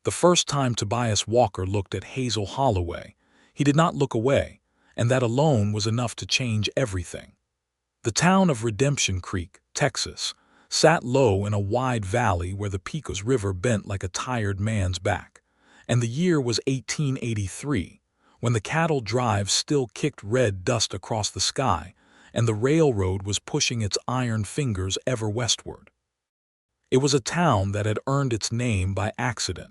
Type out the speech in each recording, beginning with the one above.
The first time Tobias Walker looked at Hazel Holloway, he did not look away, and that alone was enough to change everything. The town of Redemption Creek, Texas, sat low in a wide valley where the Pecos River bent like a tired man's back, and the year was 1883, when the cattle drive still kicked red dust across the sky, and the railroad was pushing its iron fingers ever westward. It was a town that had earned its name by accident.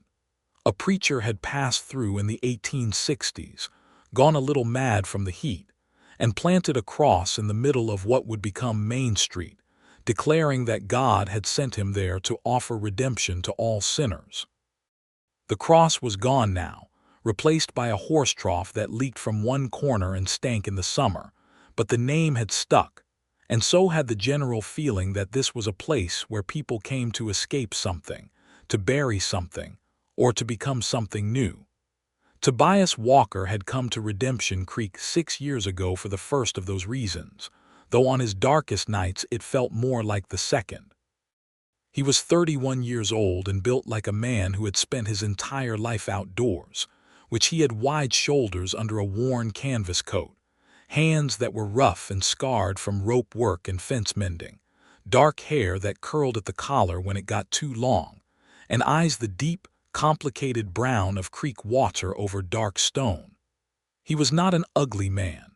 A preacher had passed through in the 1860s, gone a little mad from the heat, and planted a cross in the middle of what would become Main Street, declaring that God had sent him there to offer redemption to all sinners. The cross was gone now, replaced by a horse trough that leaked from one corner and stank in the summer, but the name had stuck, and so had the general feeling that this was a place where people came to escape something, to bury something, or to become something new. Tobias Walker had come to Redemption Creek 6 years ago for the first of those reasons, though on his darkest nights it felt more like the second. He was 31 years old and built like a man who had spent his entire life outdoors, which he had wide shoulders under a worn canvas coat, hands that were rough and scarred from rope work and fence mending, dark hair that curled at the collar when it got too long, and eyes the deep, complicated brown of creek water over dark stone. He was not an ugly man.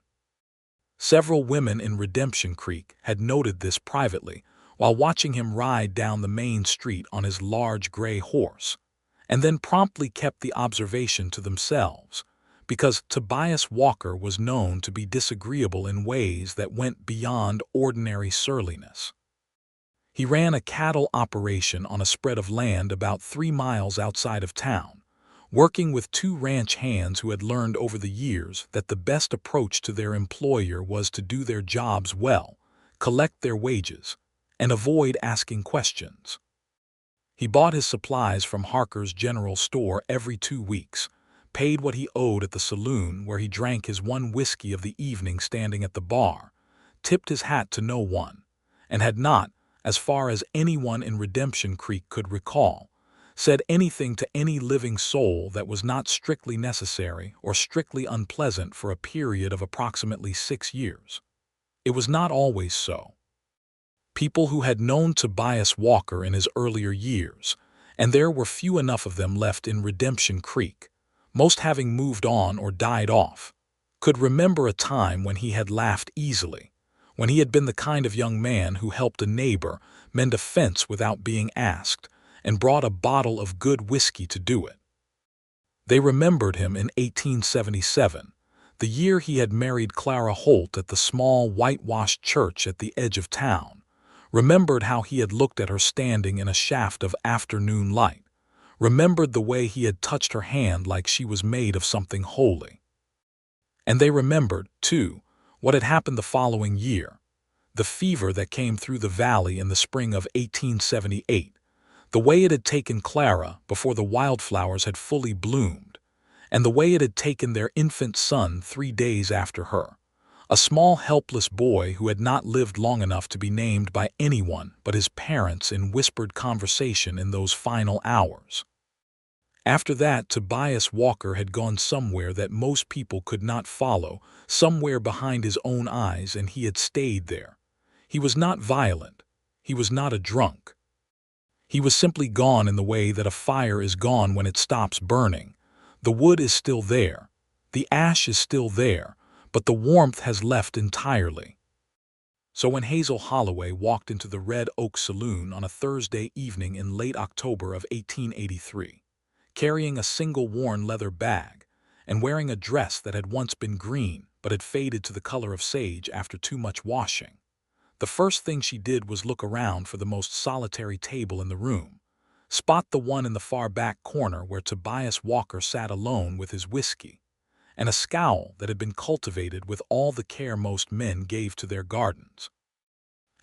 Several women in Redemption Creek had noted this privately while watching him ride down the main street on his large gray horse, and then promptly kept the observation to themselves, because Tobias Walker was known to be disagreeable in ways that went beyond ordinary surliness. He ran a cattle operation on a spread of land about 3 miles outside of town, working with 2 ranch hands who had learned over the years that the best approach to their employer was to do their jobs well, collect their wages, and avoid asking questions. He bought his supplies from Harker's General Store every 2 weeks, paid what he owed at the saloon where he drank his one whiskey of the evening standing at the bar, tipped his hat to no one, and had not, as far as anyone in Redemption Creek could recall, said anything to any living soul that was not strictly necessary or strictly unpleasant for a period of approximately 6 years. It was not always so. People who had known Tobias Walker in his earlier years, and there were few enough of them left in Redemption Creek, most having moved on or died off, could remember a time when he had laughed easily, when he had been the kind of young man who helped a neighbor mend a fence without being asked and brought a bottle of good whiskey to do it. They remembered him in 1877, the year he had married Clara Holt at the small whitewashed church at the edge of town, remembered how he had looked at her standing in a shaft of afternoon light, remembered the way he had touched her hand like she was made of something holy. And they remembered, too, what had happened the following year, the fever that came through the valley in the spring of 1878, the way it had taken Clara before the wildflowers had fully bloomed, and the way it had taken their infant son 3 days after her, a small helpless boy who had not lived long enough to be named by anyone but his parents in whispered conversation in those final hours. After that, Tobias Walker had gone somewhere that most people could not follow, somewhere behind his own eyes, and he had stayed there. He was not violent. He was not a drunk. He was simply gone in the way that a fire is gone when it stops burning. The wood is still there. The ash is still there, but the warmth has left entirely. So when Hazel Holloway walked into the Red Oak Saloon on a Thursday evening in late October of 1883, carrying a single worn leather bag, and wearing a dress that had once been green but had faded to the color of sage after too much washing, the first thing she did was look around for the most solitary table in the room, spot the one in the far back corner where Tobias Walker sat alone with his whiskey, and a scowl that had been cultivated with all the care most men gave to their gardens,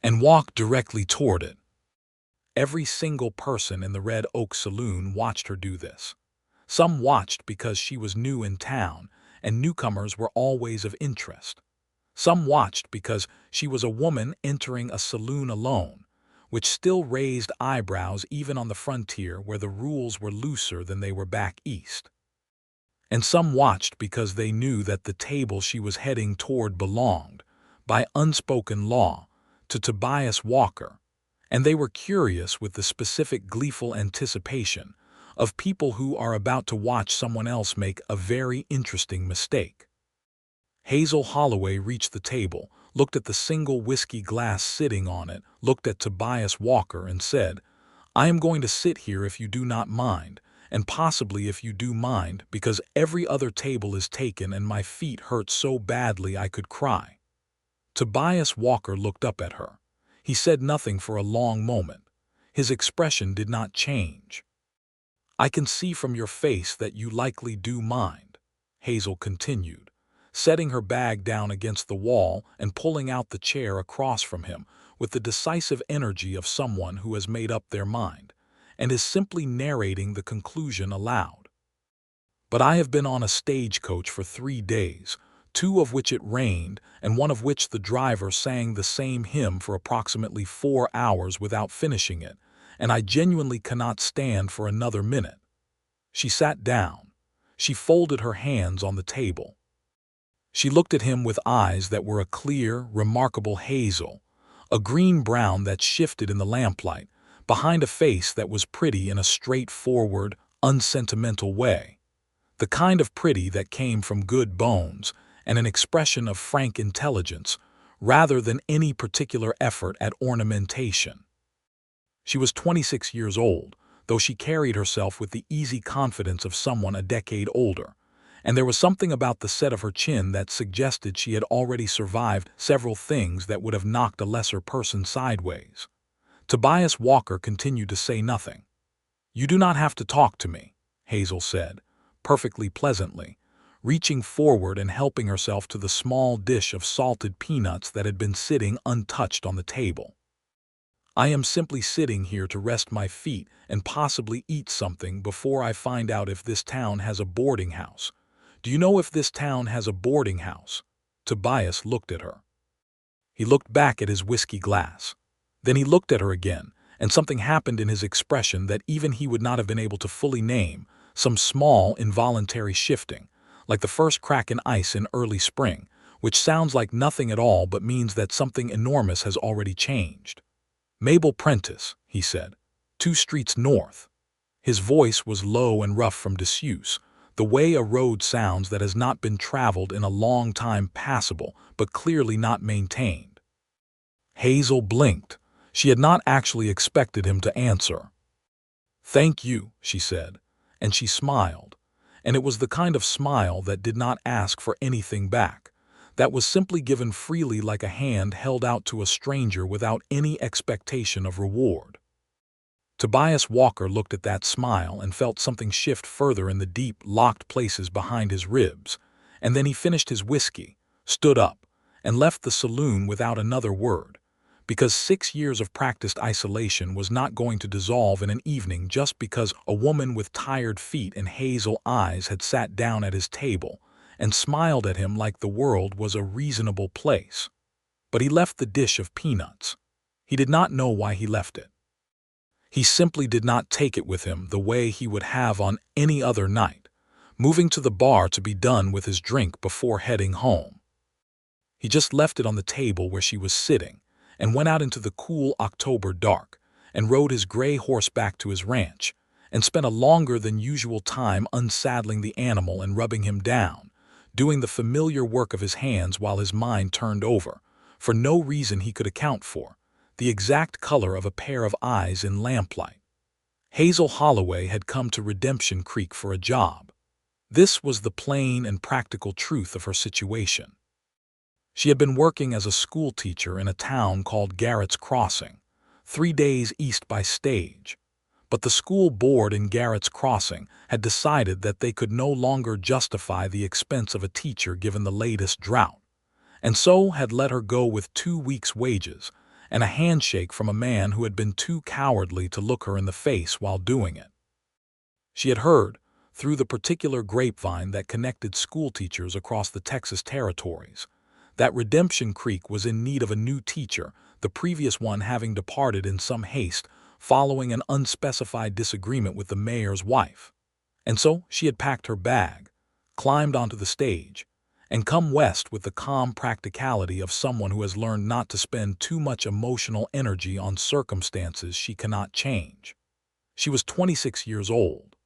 and walk directly toward it. Every single person in the Red Oak Saloon watched her do this. Some watched because she was new in town, and newcomers were always of interest. Some watched because she was a woman entering a saloon alone, which still raised eyebrows even on the frontier where the rules were looser than they were back east. And some watched because they knew that the table she was heading toward belonged, by unspoken law, to Tobias Walker, and they were curious with the specific gleeful anticipation of people who are about to watch someone else make a very interesting mistake. Hazel Holloway reached the table, looked at the single whiskey glass sitting on it, looked at Tobias Walker and said, "I am going to sit here if you do not mind, and possibly if you do mind, because every other table is taken and my feet hurt so badly I could cry." Tobias Walker looked up at her. He said nothing for a long moment. His expression did not change. "I can see from your face that you likely do mind," Hazel continued, setting her bag down against the wall and pulling out the chair across from him with the decisive energy of someone who has made up their mind and is simply narrating the conclusion aloud. "But I have been on a stagecoach for 3 days, 2 of which it rained and 1 of which the driver sang the same hymn for approximately 4 hours without finishing it, and I genuinely cannot stand for another minute." She sat down. She folded her hands on the table. She looked at him with eyes that were a clear, remarkable hazel, a green-brown that shifted in the lamplight, behind a face that was pretty in a straightforward, unsentimental way, the kind of pretty that came from good bones and an expression of frank intelligence, rather than any particular effort at ornamentation. She was 26 years old, though she carried herself with the easy confidence of someone a decade older, and there was something about the set of her chin that suggested she had already survived several things that would have knocked a lesser person sideways. Tobias Walker continued to say nothing. "You do not have to talk to me," Hazel said, perfectly pleasantly, reaching forward and helping herself to the small dish of salted peanuts that had been sitting untouched on the table. "I am simply sitting here to rest my feet and possibly eat something before I find out if this town has a boarding house. Do you know if this town has a boarding house?" Tobias looked at her. He looked back at his whiskey glass. Then he looked at her again, and something happened in his expression that even he would not have been able to fully name, some small, involuntary shifting, like the first crack in ice in early spring, which sounds like nothing at all but means that something enormous has already changed. "Mabel Prentice," he said, "2 streets north." His voice was low and rough from disuse, the way a road sounds that has not been traveled in a long time, passable, but clearly not maintained. Hazel blinked. She had not actually expected him to answer. "Thank you," she said, and she smiled. And it was the kind of smile that did not ask for anything back, that was simply given freely like a hand held out to a stranger without any expectation of reward. Tobias Walker looked at that smile and felt something shift further in the deep, locked places behind his ribs, and then he finished his whiskey, stood up, and left the saloon without another word, because 6 years of practiced isolation was not going to dissolve in an evening just because a woman with tired feet and hazel eyes had sat down at his table and smiled at him like the world was a reasonable place. But he left the dish of peanuts. He did not know why he left it. He simply did not take it with him the way he would have on any other night, moving to the bar to be done with his drink before heading home. He just left it on the table where she was sitting and went out into the cool October dark and rode his gray horse back to his ranch and spent a longer than usual time unsaddling the animal and rubbing him down, doing the familiar work of his hands while his mind turned over, for no reason he could account for, the exact color of a pair of eyes in lamplight. Hazel Holloway had come to Redemption Creek for a job. This was the plain and practical truth of her situation. She had been working as a schoolteacher in a town called Garrett's Crossing, 3 days east by stage. But the school board in Garrett's Crossing had decided that they could no longer justify the expense of a teacher given the latest drought, and so had let her go with 2 weeks' wages and a handshake from a man who had been too cowardly to look her in the face while doing it. She had heard, through the particular grapevine that connected schoolteachers across the Texas territories, that Redemption Creek was in need of a new teacher the previous one having departed in some haste following an unspecified disagreement with the mayor's wife. And so she had packed her bag, climbed onto the stage, and come west with the calm practicality of someone who has learned not to spend too much emotional energy on circumstances she cannot change. She was 26 years old.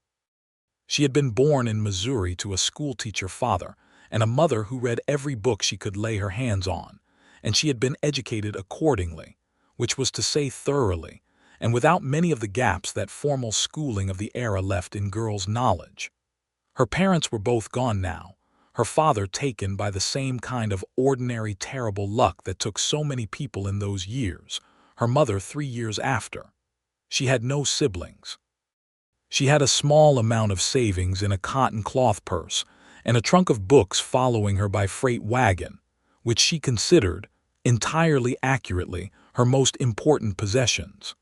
She had been born in Missouri to a schoolteacher father and a mother who read every book she could lay her hands on, and she had been educated accordingly, which was to say thoroughly, and without many of the gaps that formal schooling of the era left in girls' knowledge. Her parents were both gone now, her father taken by the same kind of ordinary terrible luck that took so many people in those years, her mother 3 years after. She had no siblings. She had a small amount of savings in a cotton cloth purse and a trunk of books following her by freight wagon, which she considered, entirely accurately, her most important possessions.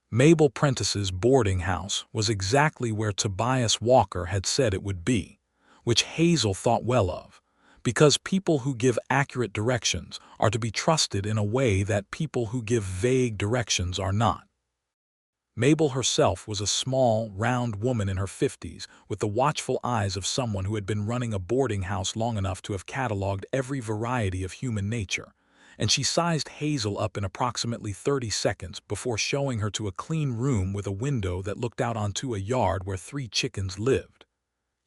Mabel Prentice's boarding house was exactly where Tobias Walker had said it would be, which Hazel thought well of, because people who give accurate directions are to be trusted in a way that people who give vague directions are not. Mabel herself was a small, round woman in her 50s with the watchful eyes of someone who had been running a boarding house long enough to have catalogued every variety of human nature, and she sized Hazel up in approximately 30 seconds before showing her to a clean room with a window that looked out onto a yard where 3 chickens lived.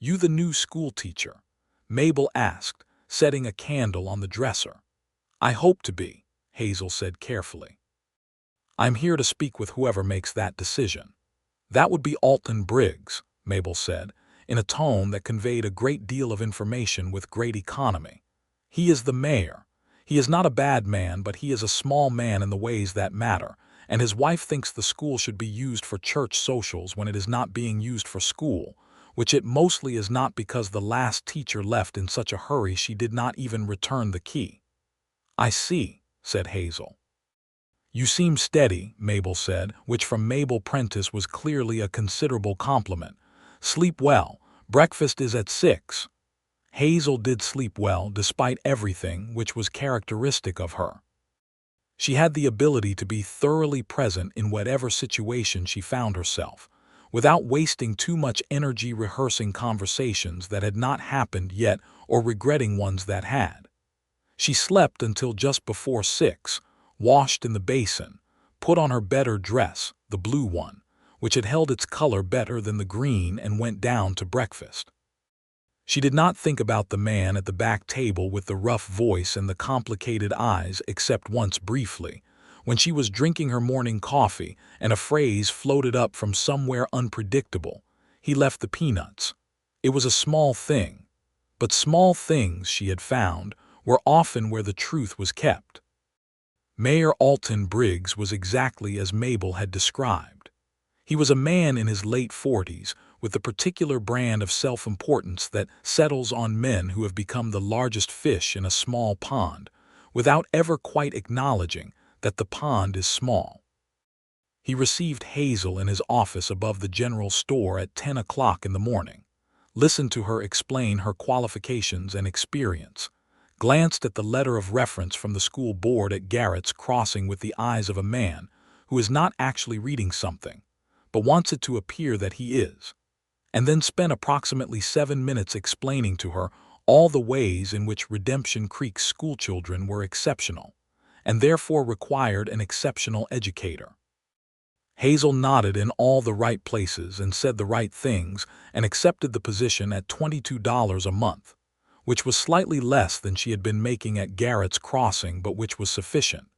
"You the new school teacher?" Mabel asked, setting a candle on the dresser. "I hope to be," Hazel said carefully. "I'm here to speak with whoever makes that decision." "That would be Alton Briggs," Mabel said, in a tone that conveyed a great deal of information with great economy. "He is the mayor. He is not a bad man, but he is a small man in the ways that matter, and his wife thinks the school should be used for church socials when it is not being used for school, which it mostly is not because the last teacher left in such a hurry she did not even return the key." "I see," said Hazel. "You seem steady," Mabel said, which from Mabel Prentice was clearly a considerable compliment. "Sleep well. Breakfast is at 6. Hazel did sleep well despite everything, which was characteristic of her. She had the ability to be thoroughly present in whatever situation she found herself, without wasting too much energy rehearsing conversations that had not happened yet or regretting ones that had. She slept until just before 6, washed in the basin, put on her better dress, the blue one, which had held its color better than the green, and went down to breakfast. She did not think about the man at the back table with the rough voice and the complicated eyes except once briefly, when she was drinking her morning coffee and a phrase floated up from somewhere unpredictable. "He left the peanuts." It was a small thing, but small things, she had found, were often where the truth was kept. Mayor Alton Briggs was exactly as Mabel had described. He was a man in his late 40s with the particular brand of self-importance that settles on men who have become the largest fish in a small pond, without ever quite acknowledging that the pond is small. He received Hazel in his office above the general store at 10 o'clock in the morning, listened to her explain her qualifications and experience, glanced at the letter of reference from the school board at Garrett's Crossing with the eyes of a man who is not actually reading something, but wants it to appear that he is, and then spent approximately 7 minutes explaining to her all the ways in which Redemption Creek schoolchildren were exceptional, and therefore required an exceptional educator. Hazel nodded in all the right places and said the right things and accepted the position at $22 a month, which was slightly less than she had been making at Garrett's Crossing, but which was sufficient,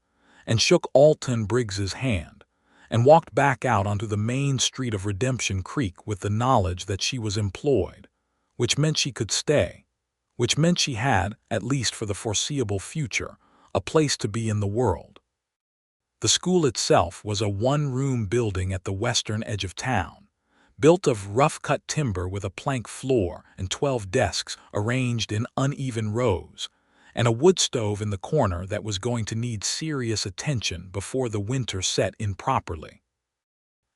and shook Alton Briggs's hand, and walked back out onto the main street of Redemption Creek with the knowledge that she was employed, which meant she could stay, which meant she had, at least for the foreseeable future, a place to be in the world. The school itself was a one-room building at the western edge of town, built of rough-cut timber with a plank floor and 12 desks arranged in uneven rows, and a wood stove in the corner that was going to need serious attention before the winter set in properly.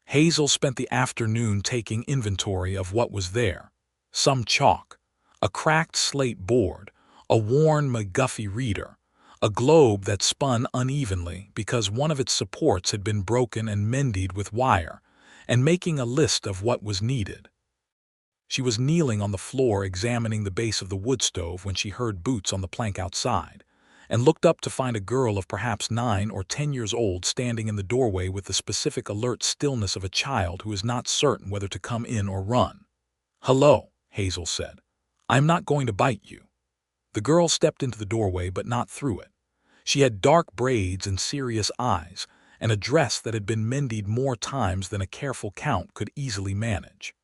Hazel spent the afternoon taking inventory of what was there: some chalk, a cracked slate board, a worn McGuffey reader, a globe that spun unevenly because one of its supports had been broken and mended with wire, and making a list of what was needed. She was kneeling on the floor examining the base of the wood stove when she heard boots on the plank outside, and looked up to find a girl of perhaps 9 or 10 years old standing in the doorway with the specific alert stillness of a child who is not certain whether to come in or run. "Hello," Hazel said. "I'm not going to bite you." The girl stepped into the doorway but not through it. She had dark braids and serious eyes, and a dress that had been mended more times than a careful count could easily manage.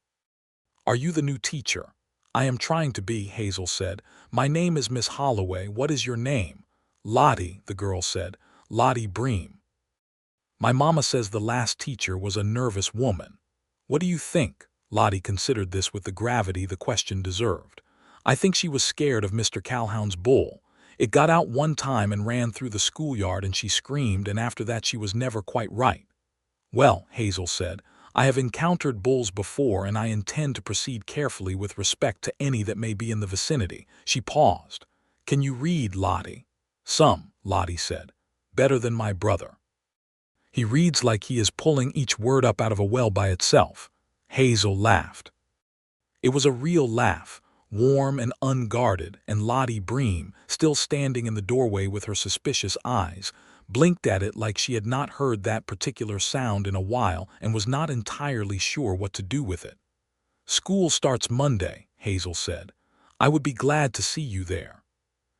"Are you the new teacher?" "I am trying to be," Hazel said. "My name is Miss Holloway. What is your name?" "Lottie," the girl said. "Lottie Bream." "My mama says the last teacher was a nervous woman." "What do you think?" Lottie considered this with the gravity the question deserved. "I think she was scared of Mr. Calhoun's bull. It got out one time and ran through the schoolyard and she screamed, and after that she was never quite right." "Well," Hazel said, "I have encountered bulls before and I intend to proceed carefully with respect to any that may be in the vicinity." She paused. "Can you read, Lottie?" "Some," Lottie said. "Better than my brother. He reads like he is pulling each word up out of a well by itself." Hazel laughed. It was a real laugh, warm and unguarded, and Lottie Bream, still standing in the doorway with her suspicious eyes, blinked at it like she had not heard that particular sound in a while and was not entirely sure what to do with it. "School starts Monday," Hazel said. "I would be glad to see you there."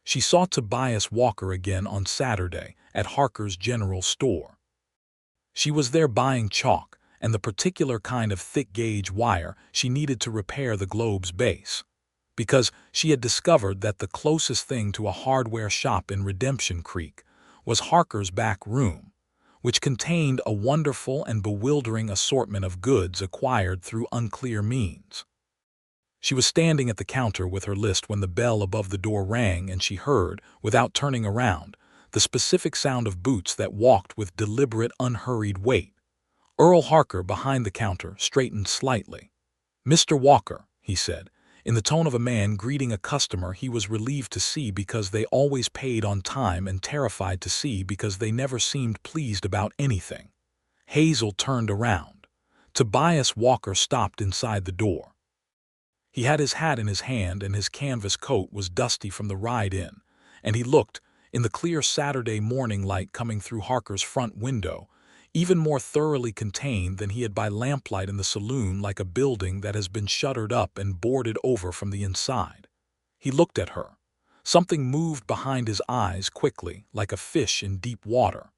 She saw Tobias Walker again on Saturday at Harker's General Store. She was there buying chalk and the particular kind of thick-gauge wire she needed to repair the globe's base, because she had discovered that the closest thing to a hardware shop in Redemption Creek was Harker's back room, which contained a wonderful and bewildering assortment of goods acquired through unclear means. She was standing at the counter with her list when the bell above the door rang and she heard, without turning around, the specific sound of boots that walked with deliberate, unhurried weight. Earl Harker, behind the counter, straightened slightly. "Mr. Walker," he said, in the tone of a man greeting a customer he was relieved to see because they always paid on time and terrified to see because they never seemed pleased about anything. Hazel turned around. Tobias Walker stopped inside the door. He had his hat in his hand and his canvas coat was dusty from the ride-in, and he looked, in the clear Saturday morning light coming through Harker's front window, even more thoroughly contained than he had by lamplight in the saloon, like a building that has been shuttered up and boarded over from the inside. He looked at her. Something moved behind his eyes quickly, like a fish in deep water.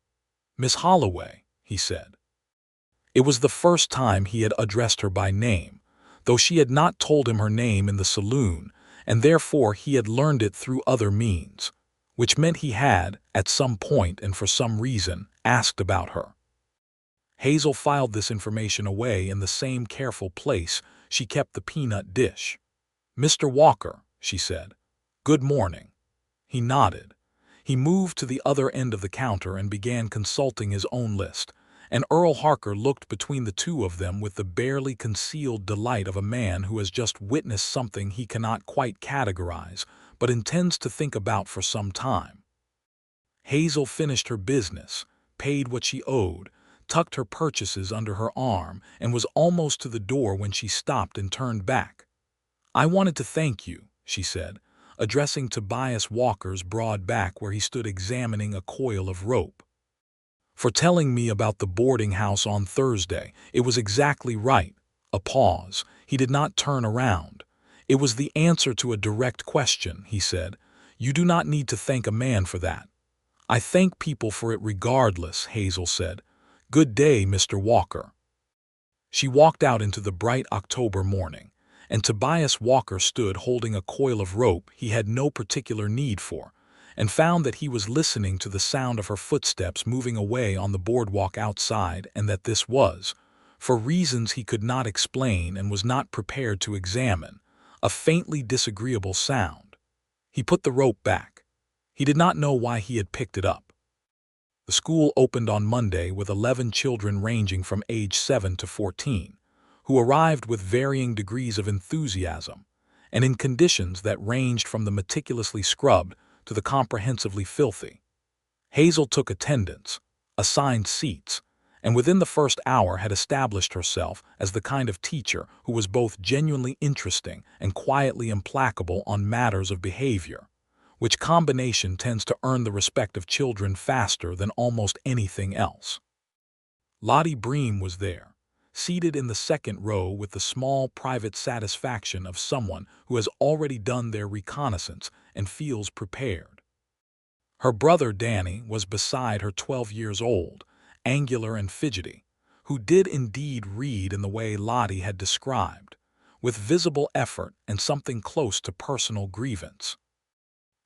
"Miss Holloway," he said. It was the first time he had addressed her by name, though she had not told him her name in the saloon, and therefore he had learned it through other means, which meant he had, at some point and for some reason, asked about her. Hazel filed this information away in the same careful place she kept the peanut dish. "Mr. Walker," she said. "Good morning." He nodded. He moved to the other end of the counter and began consulting his own list, and Earl Harker looked between the two of them with the barely concealed delight of a man who has just witnessed something he cannot quite categorize, but intends to think about for some time. Hazel finished her business, paid what she owed, tucked her purchases under her arm, and was almost to the door when she stopped and turned back. "I wanted to thank you," she said, addressing Tobias Walker's broad back where he stood examining a coil of rope, "for telling me about the boarding house on Thursday. It was exactly right." A pause. He did not turn around. "It was the answer to a direct question," he said. "You do not need to thank a man for that." "I thank people for it regardless," Hazel said. "Good day, Mr. Walker." She walked out into the bright October morning, and Tobias Walker stood holding a coil of rope he had no particular need for, and found that he was listening to the sound of her footsteps moving away on the boardwalk outside, and that this was, for reasons he could not explain and was not prepared to examine, a faintly disagreeable sound. He put the rope back. He did not know why he had picked it up. The school opened on Monday with 11 children ranging from age 7 to 14, who arrived with varying degrees of enthusiasm, and in conditions that ranged from the meticulously scrubbed to the comprehensively filthy. Hazel took attendance, assigned seats, and within the first hour had established herself as the kind of teacher who was both genuinely interesting and quietly implacable on matters of behavior, which combination tends to earn the respect of children faster than almost anything else. Lottie Bream was there, seated in the second row with the small private satisfaction of someone who has already done their reconnaissance and feels prepared. Her brother Danny was beside her 12 years old, angular and fidgety, who did indeed read in the way Lottie had described, with visible effort and something close to personal grievance.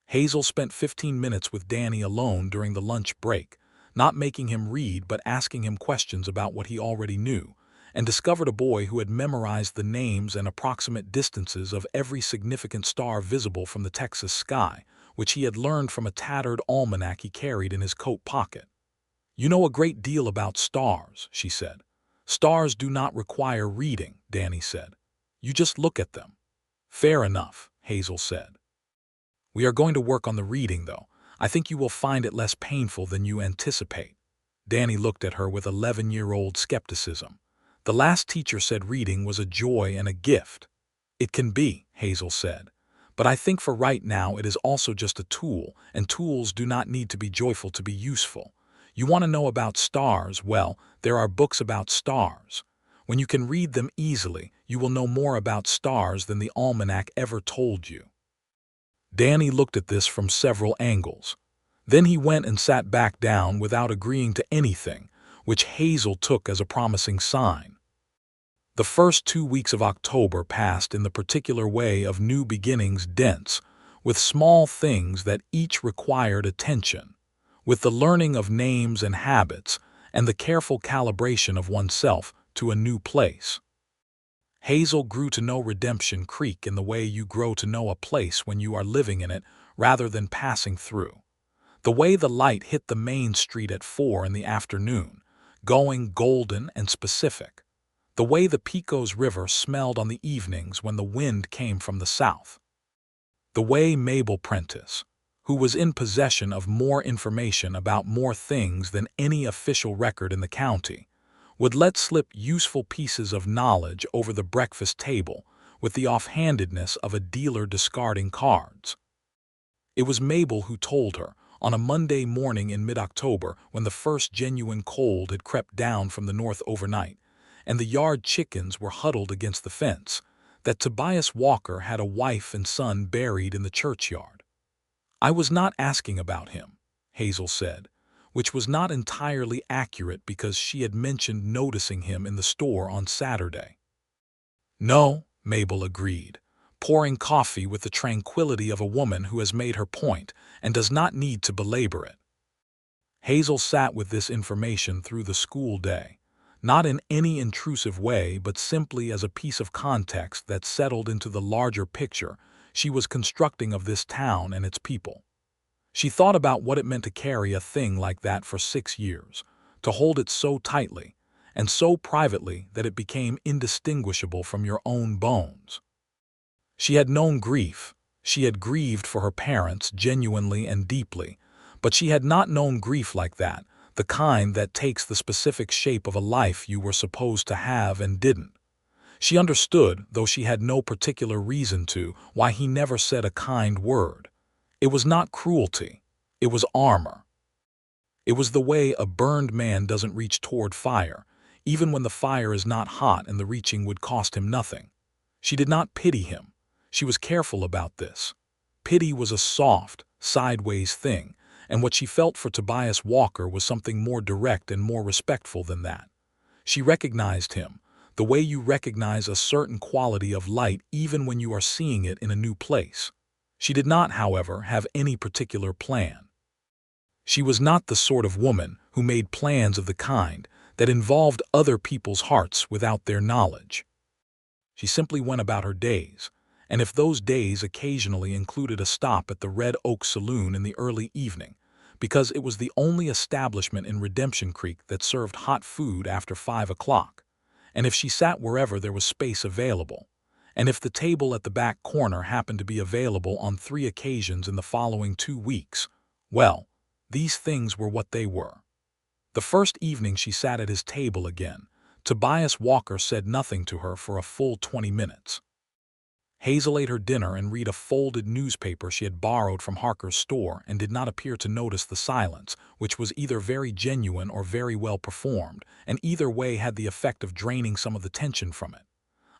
Hazel spent 15 minutes with Danny alone during the lunch break, not making him read but asking him questions about what he already knew, and discovered a boy who had memorized the names and approximate distances of every significant star visible from the Texas sky, which he had learned from a tattered almanac he carried in his coat pocket. "You know a great deal about stars," she said. "Stars do not require reading," Danny said. "You just look at them." "Fair enough," Hazel said. "We are going to work on the reading, though. I think you will find it less painful than you anticipate." Danny looked at her with 11-year-old skepticism. "The last teacher said reading was a joy and a gift." "It can be," Hazel said. "But I think for right now it is also just a tool, and tools do not need to be joyful to be useful. You want to know about stars? Well, there are books about stars. When you can read them easily, you will know more about stars than the almanac ever told you." Danny looked at this from several angles. Then he went and sat back down without agreeing to anything, which Hazel took as a promising sign. The first 2 weeks of October passed in the particular way of new beginnings, dense, with small things that each required attention, with the learning of names and habits, and the careful calibration of oneself to a new place. Hazel grew to know Redemption Creek in the way you grow to know a place when you are living in it rather than passing through. The way the light hit the main street at 4 in the afternoon, going golden and specific. The way the Pecos River smelled on the evenings when the wind came from the south. The way Mabel Prentice, who was in possession of more information about more things than any official record in the county, would let slip useful pieces of knowledge over the breakfast table with the offhandedness of a dealer discarding cards. It was Mabel who told her, on a Monday morning in mid-October when the first genuine cold had crept down from the north overnight, and the yard chickens were huddled against the fence, that Tobias Walker had a wife and son buried in the churchyard. "I was not asking about him," Hazel said, which was not entirely accurate because she had mentioned noticing him in the store on Saturday. "No," Mabel agreed, pouring coffee with the tranquility of a woman who has made her point and does not need to belabor it. Hazel sat with this information through the school day, not in any intrusive way but simply as a piece of context that settled into the larger picture she was constructing of this town and its people. She thought about what it meant to carry a thing like that for 6 years, to hold it so tightly and so privately that it became indistinguishable from your own bones. She had known grief. She had grieved for her parents genuinely and deeply, but she had not known grief like that, the kind that takes the specific shape of a life you were supposed to have and didn't. She understood, though she had no particular reason to, why he never said a kind word. It was not cruelty. It was armor. It was the way a burned man doesn't reach toward fire, even when the fire is not hot and the reaching would cost him nothing. She did not pity him. She was careful about this. Pity was a soft, sideways thing, and what she felt for Tobias Walker was something more direct and more respectful than that. She recognized him, the way you recognize a certain quality of light even when you are seeing it in a new place. She did not, however, have any particular plan. She was not the sort of woman who made plans of the kind that involved other people's hearts without their knowledge. She simply went about her days, and if those days occasionally included a stop at the Red Oak Saloon in the early evening, because it was the only establishment in Redemption Creek that served hot food after 5 o'clock, and if she sat wherever there was space available, and if the table at the back corner happened to be available on 3 occasions in the following 2 weeks, well, These things were what they were. The first evening she sat at his table again, Tobias Walker said nothing to her for a full 20 minutes. Hazel ate her dinner and read a folded newspaper she had borrowed from Harker's store and did not appear to notice the silence, which was either very genuine or very well performed, and either way had the effect of draining some of the tension from it.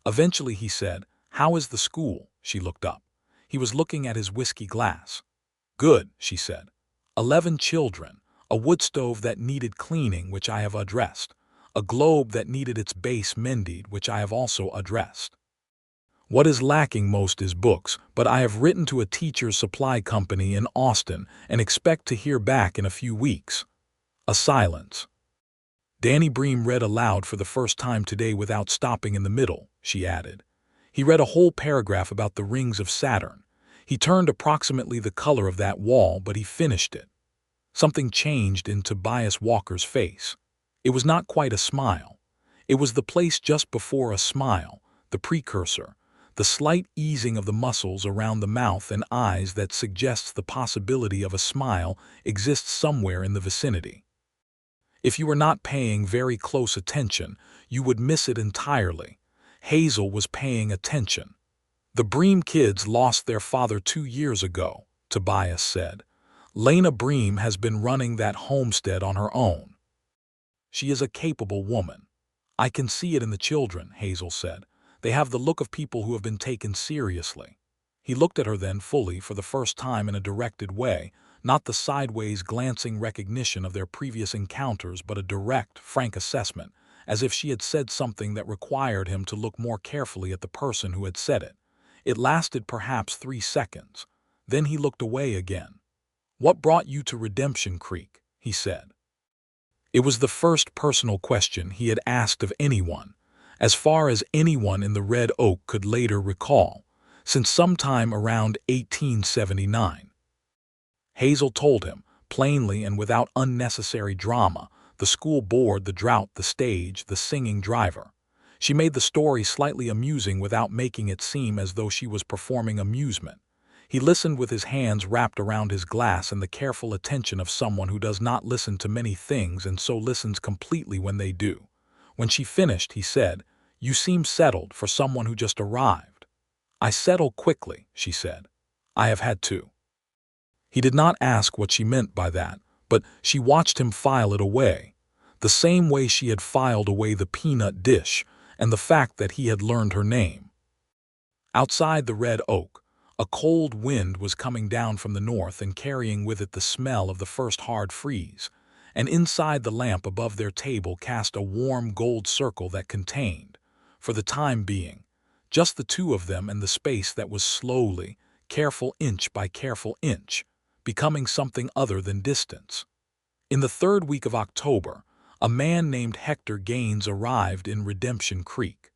Eventually he said, "How is the school?" She looked up. He was looking at his whiskey glass. "Good," she said. 11 children, a wood stove that needed cleaning, which I have addressed, a globe that needed its base mended, which I have also addressed. What is lacking most is books, but I have written to a teacher's supply company in Austin and expect to hear back in a few weeks." A silence. "Danny Bream read aloud for the first time today without stopping in the middle," she added. "He read a whole paragraph about the rings of Saturn. He turned approximately the color of that wall, but he finished it." Something changed in Tobias Walker's face. It was not quite a smile. It was the place just before a smile, the precursor, the slight easing of the muscles around the mouth and eyes that suggests the possibility of a smile exists somewhere in the vicinity. If you were not paying very close attention, you would miss it entirely. Hazel was paying attention. "The Bream kids lost their father 2 years ago," Tobias said. "Lena Bream has been running that homestead on her own. She is a capable woman. I can see it in the children," Hazel said. "They have the look of people who have been taken seriously." He looked at her then fully for the first time in a directed way, not the sideways glancing recognition of their previous encounters, but a direct, frank assessment, as if she had said something that required him to look more carefully at the person who had said it. It lasted perhaps 3 seconds. Then he looked away again. "What brought you to Redemption Creek?" he said. It was the first personal question he had asked of anyone, as far as anyone in the Red Oak could later recall, since sometime around 1879. Hazel told him, plainly and without unnecessary drama, the school board, the drought, the stage, the singing driver. She made the story slightly amusing without making it seem as though she was performing amusement. He listened with his hands wrapped around his glass and the careful attention of someone who does not listen to many things and so listens completely when they do. When she finished, he said, "You seem settled for someone who just arrived." "I settle quickly," she said. "I have had to." He did not ask what she meant by that, but she watched him file it away, the same way she had filed away the peanut dish and the fact that he had learned her name. Outside the Red Oak, a cold wind was coming down from the north and carrying with it the smell of the first hard freeze, and inside the lamp above their table cast a warm gold circle that contained, for the time being, just the two of them and the space that was slowly, careful inch by careful inch, becoming something other than distance. In the 3rd week of October, a man named Hector Gaines arrived in Redemption Creek.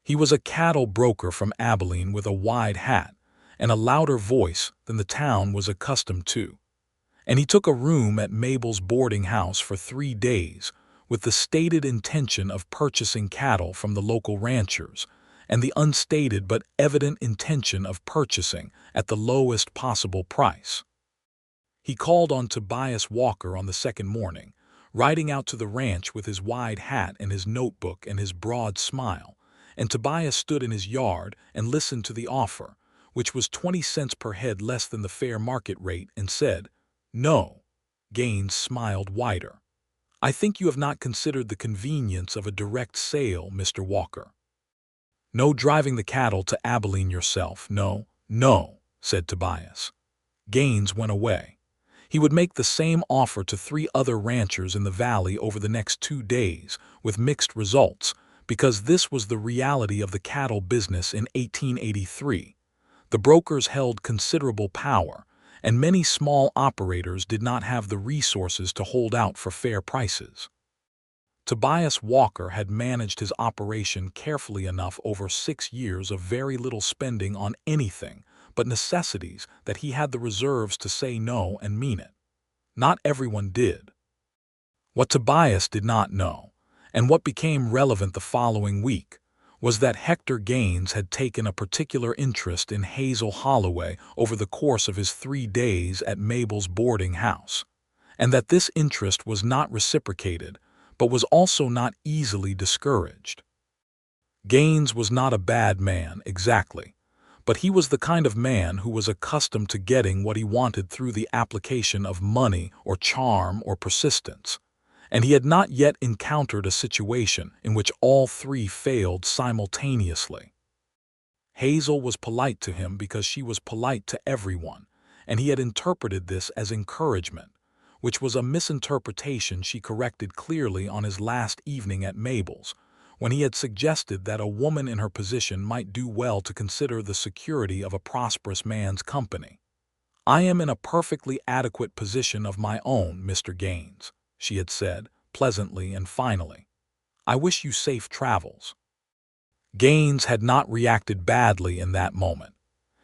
He was a cattle broker from Abilene with a wide hat and a louder voice than the town was accustomed to. And he took a room at Mabel's boarding house for 3 days with the stated intention of purchasing cattle from the local ranchers and the unstated but evident intention of purchasing at the lowest possible price. He called on Tobias Walker on the 2nd morning, riding out to the ranch with his wide hat and his notebook and his broad smile, and Tobias stood in his yard and listened to the offer, which was 20 cents per head less than the fair market rate, and said, "No." Gaines smiled wider. "I think you have not considered the convenience of a direct sale, Mr. Walker. No driving the cattle to Abilene yourself, no, no," said Tobias. Gaines went away. He would make the same offer to 3 other ranchers in the valley over the next 2 days, with mixed results, because this was the reality of the cattle business in 1883. The brokers held considerable power, and many small operators did not have the resources to hold out for fair prices. Tobias Walker had managed his operation carefully enough over 6 years of very little spending on anything but necessities that he had the reserves to say no and mean it. Not everyone did. What Tobias did not know, and what became relevant the following week, was that Hector Gaines had taken a particular interest in Hazel Holloway over the course of his 3 days at Mabel's boarding house. and that this interest was not reciprocated, but was also not easily discouraged. Gaines was not a bad man, exactly, but he was the kind of man who was accustomed to getting what he wanted through the application of money or charm or persistence, and he had not yet encountered a situation in which all three failed simultaneously. Hazel was polite to him because she was polite to everyone, and he had interpreted this as encouragement, which was a misinterpretation she corrected clearly on his last evening at Mabel's, when he had suggested that a woman in her position might do well to consider the security of a prosperous man's company. "I am in a perfectly adequate position of my own, Mr. Gaines," she had said, pleasantly and finally. "I wish you safe travels." Gaines had not reacted badly in that moment.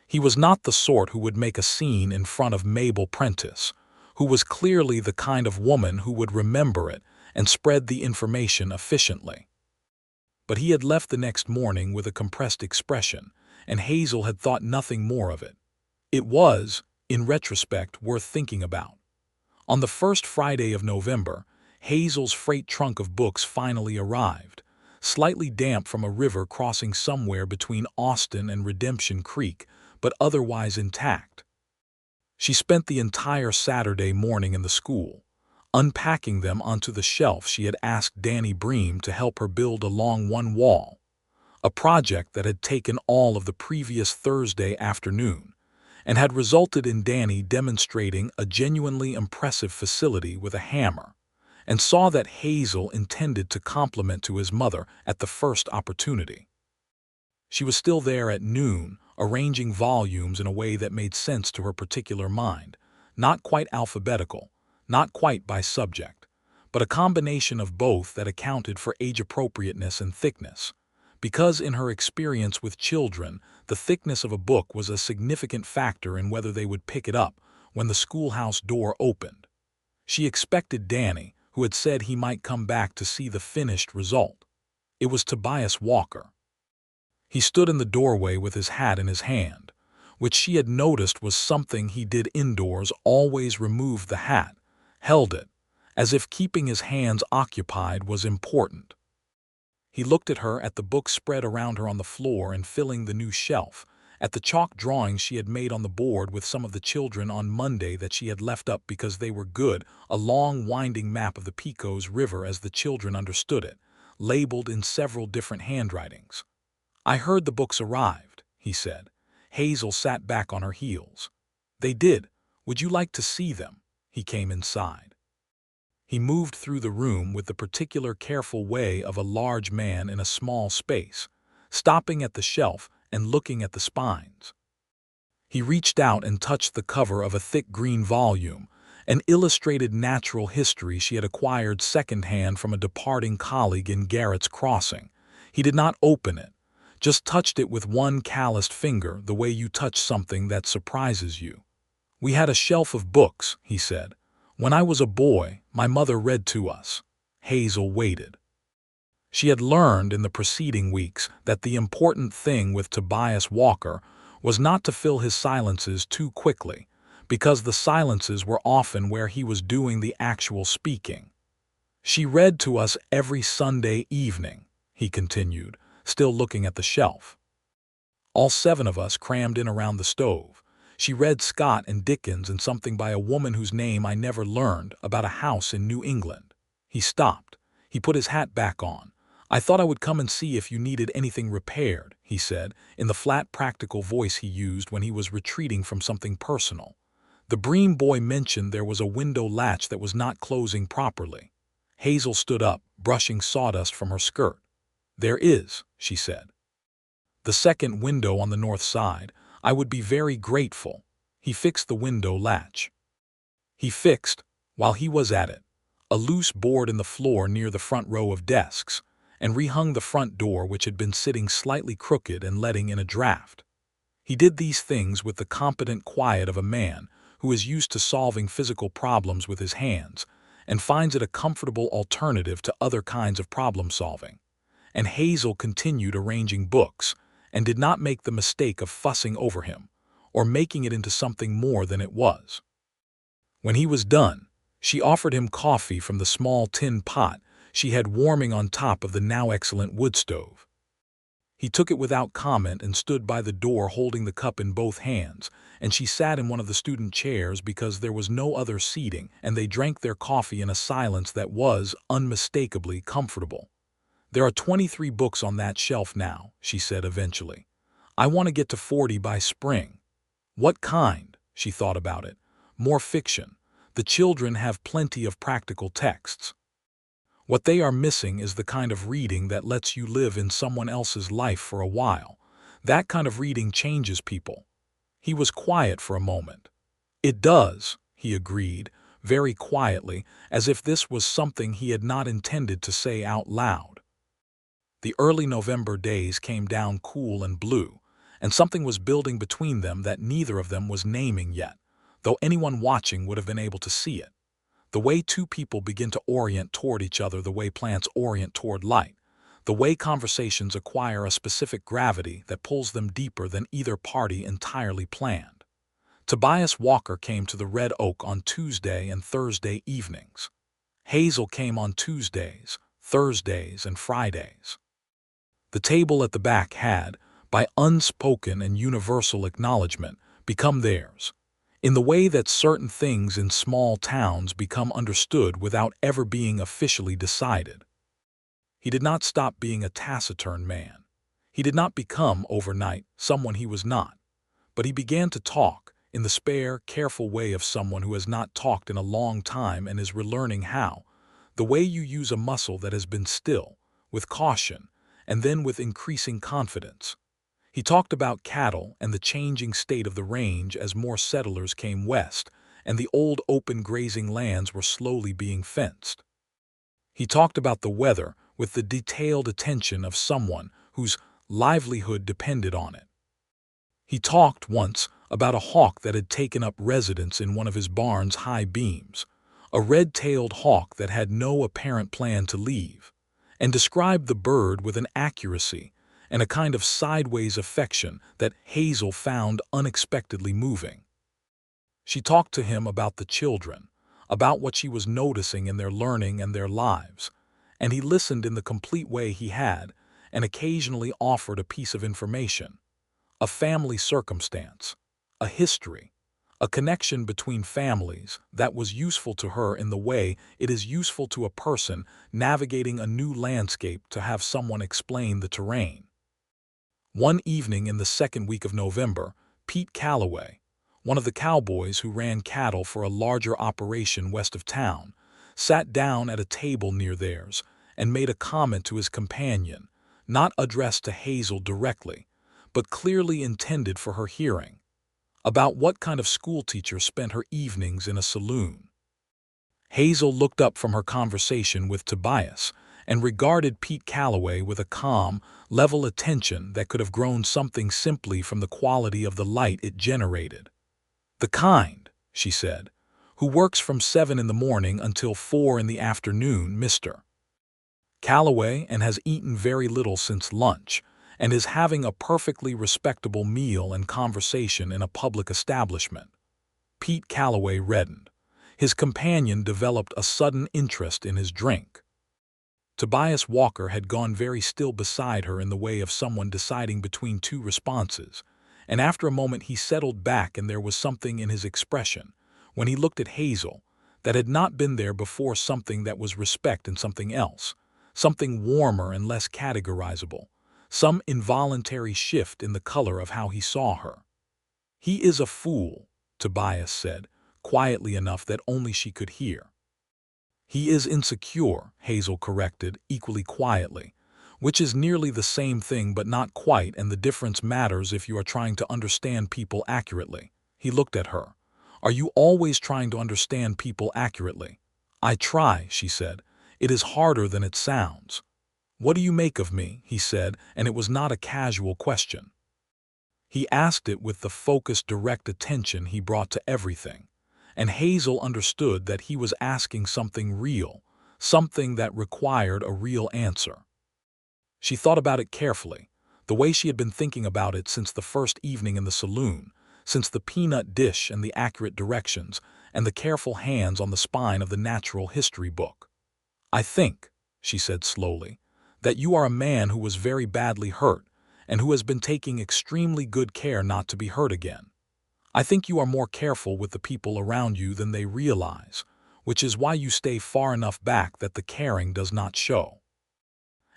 He was not the sort who would make a scene in front of Mabel Prentice, who was clearly the kind of woman who would remember it and spread the information efficiently. But he had left the next morning with a compressed expression, and Hazel had thought nothing more of it. It was, in retrospect, worth thinking about. On the first Friday of November, Hazel's freight trunk of books finally arrived, slightly damp from a river crossing somewhere between Austin and Redemption Creek, but otherwise intact. She spent the entire Saturday morning in the school, unpacking them onto the shelf she had asked Danny Bream to help her build along one wall, a project that had taken all of the previous Thursday afternoon, and had resulted in Danny demonstrating a genuinely impressive facility with a hammer, and saw that Hazel intended to compliment to his mother at the first opportunity. She was still there at noon, arranging volumes in a way that made sense to her particular mind, not quite alphabetical, not quite by subject, but a combination of both that accounted for age appropriateness and thickness, because in her experience with children, the thickness of a book was a significant factor in whether they would pick it up when the schoolhouse door opened. She expected Danny, who had said he might come back to see the finished result. It was Tobias Walker. He stood in the doorway with his hat in his hand, which she had noticed was something he did indoors, always removed the hat, held it, as if keeping his hands occupied was important. He looked at her, at the books spread around her on the floor and filling the new shelf, at the chalk drawings she had made on the board with some of the children on Monday that she had left up because they were good, a long winding map of the Pecos River as the children understood it, labeled in several different handwritings. "I heard the books arrived," he said. Hazel sat back on her heels. "They did. Would you like to see them?" He came inside. He moved through the room with the particular careful way of a large man in a small space, stopping at the shelf and looking at the spines. He reached out and touched the cover of a thick green volume, an illustrated natural history she had acquired secondhand from a departing colleague in Garrett's Crossing. He did not open it, just touched it with one calloused finger, the way you touch something that surprises you. "We had a shelf of books," he said. "When I was a boy, my mother read to us." Hazel waited. She had learned in the preceding weeks that the important thing with Tobias Walker was not to fill his silences too quickly, because the silences were often where he was doing the actual speaking. "She read to us every Sunday evening," he continued, still looking at the shelf. "All 7 of us crammed in around the stove. She read Scott and Dickens and something by a woman whose name I never learned, about a house in New England." He stopped. He put his hat back on. "I thought I would come and see if you needed anything repaired," he said, in the flat, practical voice he used when he was retreating from something personal. "The Bream boy mentioned there was a window latch that was not closing properly." Hazel stood up, brushing sawdust from her skirt. "There is," she said. "The second window on the north side. I would be very grateful." He fixed the window latch. He fixed, while he was at it, a loose board in the floor near the front row of desks, and rehung the front door, which had been sitting slightly crooked and letting in a draft. He did these things with the competent quiet of a man who is used to solving physical problems with his hands and finds it a comfortable alternative to other kinds of problem solving. And Hazel continued arranging books and did not make the mistake of fussing over him or making it into something more than it was. When he was done, She offered him coffee from the small tin pot she had warming on top of the now excellent wood stove. He took it without comment and stood by the door holding the cup in both hands, and she sat in one of the student chairs because there was no other seating, and they drank their coffee in a silence that was unmistakably comfortable. "There are 23 books on that shelf now," she said eventually. "I want to get to 40 by spring." "What kind?" She thought about it. "More fiction. The children have plenty of practical texts. What they are missing is the kind of reading that lets you live in someone else's life for a while. That kind of reading changes people." He was quiet for a moment. "It does," he agreed, very quietly, as if this was something he had not intended to say out loud. The early November days came down cool and blue, and something was building between them that neither of them was naming yet, though anyone watching would have been able to see it. The way two people begin to orient toward each other, the way plants orient toward light, the way conversations acquire a specific gravity that pulls them deeper than either party entirely planned. Tobias Walker came to the Red Oak on Tuesday and Thursday evenings. Hazel came on Tuesdays, Thursdays, and Fridays. The table at the back had, by unspoken and universal acknowledgement, become theirs, in the way that certain things in small towns become understood without ever being officially decided. He did not stop being a taciturn man. He did not become, overnight, someone he was not. But he began to talk, in the spare, careful way of someone who has not talked in a long time and is relearning how, the way you use a muscle that has been still, with caution, and then with increasing confidence. He talked about cattle and the changing state of the range as more settlers came west, and the old open grazing lands were slowly being fenced. He talked about the weather with the detailed attention of someone whose livelihood depended on it. He talked once about a hawk that had taken up residence in one of his barn's high beams, a red-tailed hawk that had no apparent plan to leave, and described the bird with an accuracy and a kind of sideways affection that Hazel found unexpectedly moving. She talked to him about the children, about what she was noticing in their learning and their lives, and he listened in the complete way he had, and occasionally offered a piece of information, a family circumstance, a history, a connection between families that was useful to her in the way it is useful to a person navigating a new landscape to have someone explain the terrain. One evening in the second week of November, Pete Calloway, one of the cowboys who ran cattle for a larger operation west of town, sat down at a table near theirs and made a comment to his companion, not addressed to Hazel directly, but clearly intended for her hearing, about what kind of schoolteacher spent her evenings in a saloon. Hazel looked up from her conversation with Tobias and regarded Pete Calloway with a calm, level attention that could have grown something simply from the quality of the light it generated. "The kind," she said, "who works from 7 in the morning until 4 in the afternoon, Mr. Calloway, and has eaten very little since lunch, and is having a perfectly respectable meal and conversation in a public establishment." Pete Calloway reddened. His companion developed a sudden interest in his drink. Tobias Walker had gone very still beside her in the way of someone deciding between two responses, and after a moment he settled back and there was something in his expression, when he looked at Hazel, that had not been there before, something that was respect and something else, something warmer and less categorizable, some involuntary shift in the color of how he saw her. "He is a fool," Tobias said, quietly enough that only she could hear. "He is insecure," Hazel corrected, equally quietly, which is nearly the same thing but not quite, and the difference matters if you are trying to understand people accurately. He looked at her. "Are you always trying to understand people accurately?" "I try," she said. "It is harder than it sounds." "What do you make of me?" he said, and it was not a casual question. He asked it with the focused, direct attention he brought to everything, and Hazel understood that he was asking something real, something that required a real answer. She thought about it carefully, the way she had been thinking about it since the first evening in the saloon, since the peanut dish and the accurate directions, and the careful hands on the spine of the natural history book. "I think," she said slowly, "that you are a man who was very badly hurt and who has been taking extremely good care not to be hurt again. I think you are more careful with the people around you than they realize, which is why you stay far enough back that the caring does not show.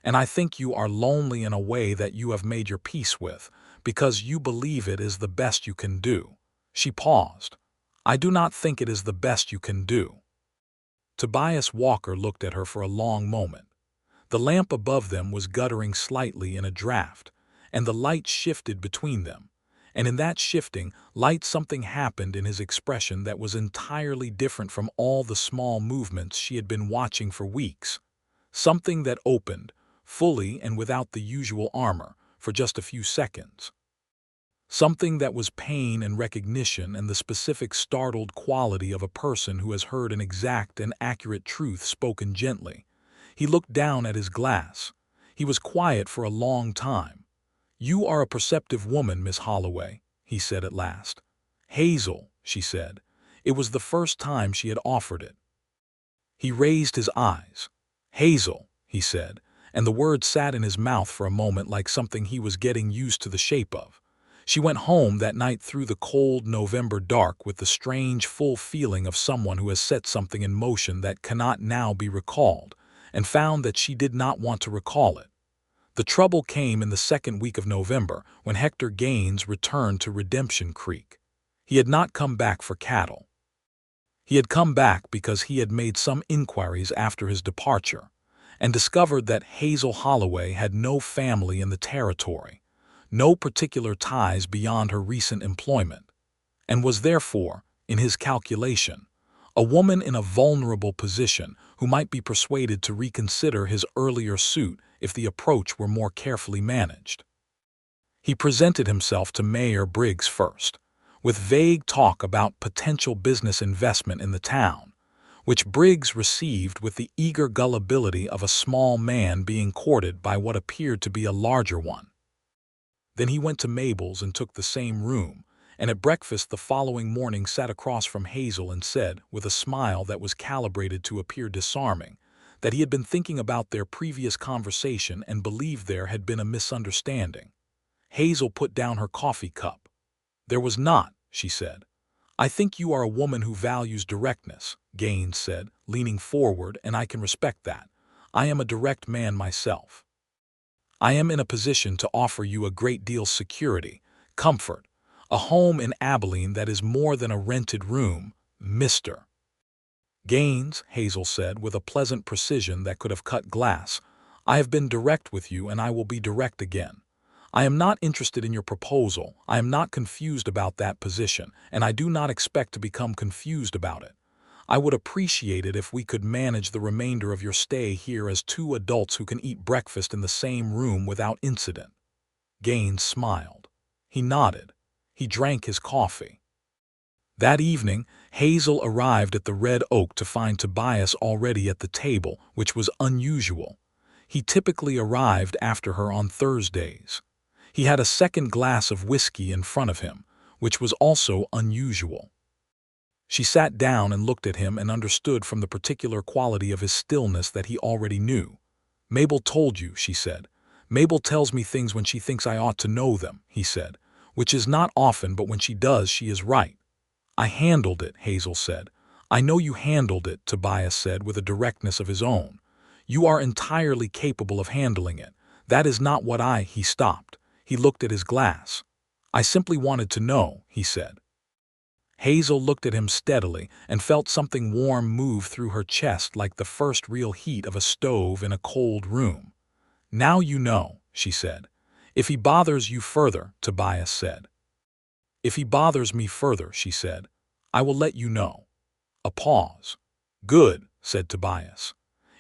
And I think you are lonely in a way that you have made your peace with, because you believe it is the best you can do." She paused. "I do not think it is the best you can do." Tobias Walker looked at her for a long moment. The lamp above them was guttering slightly in a draught, and the light shifted between them. And in that shifting light something happened in his expression that was entirely different from all the small movements she had been watching for weeks. Something that opened, fully and without the usual armor, for just a few seconds. Something that was pain and recognition and the specific startled quality of a person who has heard an exact and accurate truth spoken gently. He looked down at his glass. He was quiet for a long time. "You are a perceptive woman, Miss Holloway," he said at last. "Hazel," she said. It was the first time she had offered it. He raised his eyes. "Hazel," he said, and the word sat in his mouth for a moment like something he was getting used to the shape of. She went home that night through the cold November dark with the strange, full feeling of someone who has set something in motion that cannot now be recalled, and found that she did not want to recall it. The trouble came in the second week of November when Hector Gaines returned to Redemption Creek. He had not come back for cattle. He had come back because he had made some inquiries after his departure and discovered that Hazel Holloway had no family in the territory, no particular ties beyond her recent employment, and was therefore, in his calculation, a woman in a vulnerable position who might be persuaded to reconsider his earlier suit if the approach were more carefully managed. He presented himself to Mayor Briggs first, with vague talk about potential business investment in the town, which Briggs received with the eager gullibility of a small man being courted by what appeared to be a larger one. Then he went to Mabel's and took the same room, and at breakfast the following morning sat across from Hazel and said, with a smile that was calibrated to appear disarming, that he had been thinking about their previous conversation and believed there had been a misunderstanding. Hazel put down her coffee cup. "There was not," she said. "I think you are a woman who values directness," Gaines said, leaning forward, "and I can respect that. I am a direct man myself. I am in a position to offer you a great deal security, comfort, a home in Abilene that is more than a rented room, Mr. Gaines," Hazel said with a pleasant precision that could have cut glass. "I have been direct with you and I will be direct again. I am not interested in your proposal, I am not confused about that position, and I do not expect to become confused about it. I would appreciate it if we could manage the remainder of your stay here as two adults who can eat breakfast in the same room without incident." Gaines smiled. He nodded. He drank his coffee. That evening, Hazel arrived at the Red Oak to find Tobias already at the table, which was unusual. He typically arrived after her on Thursdays. He had a second glass of whiskey in front of him, which was also unusual. She sat down and looked at him and understood from the particular quality of his stillness that he already knew. "Mabel told you," she said. "Mabel tells me things when she thinks I ought to know them," he said, "which is not often, but when she does, she is right." "I handled it," Hazel said. "I know you handled it," Tobias said with a directness of his own. "You are entirely capable of handling it. That is not what He stopped. He looked at his glass. "I simply wanted to know," he said. Hazel looked at him steadily and felt something warm move through her chest like the first real heat of a stove in a cold room. "Now you know," she said. "If he bothers you further," Tobias said. "If he bothers me further," she said, "I will let you know." A pause. "Good," said Tobias.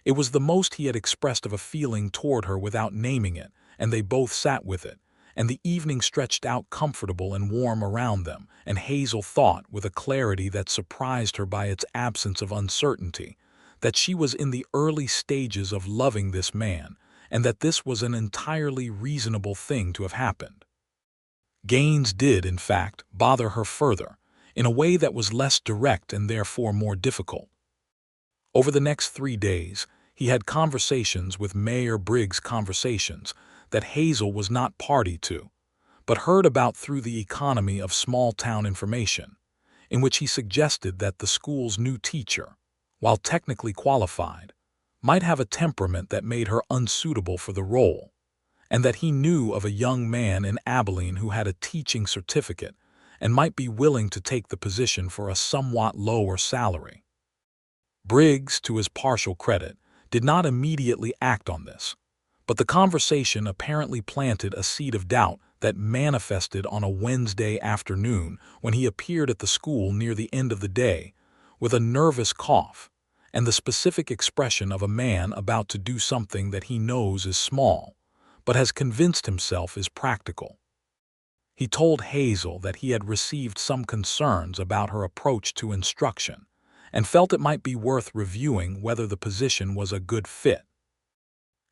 It was the most he had expressed of a feeling toward her without naming it, and they both sat with it, and the evening stretched out comfortable and warm around them, and Hazel thought, with a clarity that surprised her by its absence of uncertainty, that she was in the early stages of loving this man, and that this was an entirely reasonable thing to have happened. Gaines did, in fact, bother her further. in a way that was less direct and therefore more difficult. Over the next 3 days, he had conversations with Mayor Briggs, conversations that Hazel was not party to, but heard about through the economy of small-town information, in which he suggested that the school's new teacher, while technically qualified, might have a temperament that made her unsuitable for the role, and that he knew of a young man in Abilene who had a teaching certificate and might be willing to take the position for a somewhat lower salary. Briggs, to his partial credit, did not immediately act on this, but the conversation apparently planted a seed of doubt that manifested on a Wednesday afternoon when he appeared at the school near the end of the day with a nervous cough and the specific expression of a man about to do something that he knows is small, but has convinced himself is practical. He told Hazel that he had received some concerns about her approach to instruction and felt it might be worth reviewing whether the position was a good fit.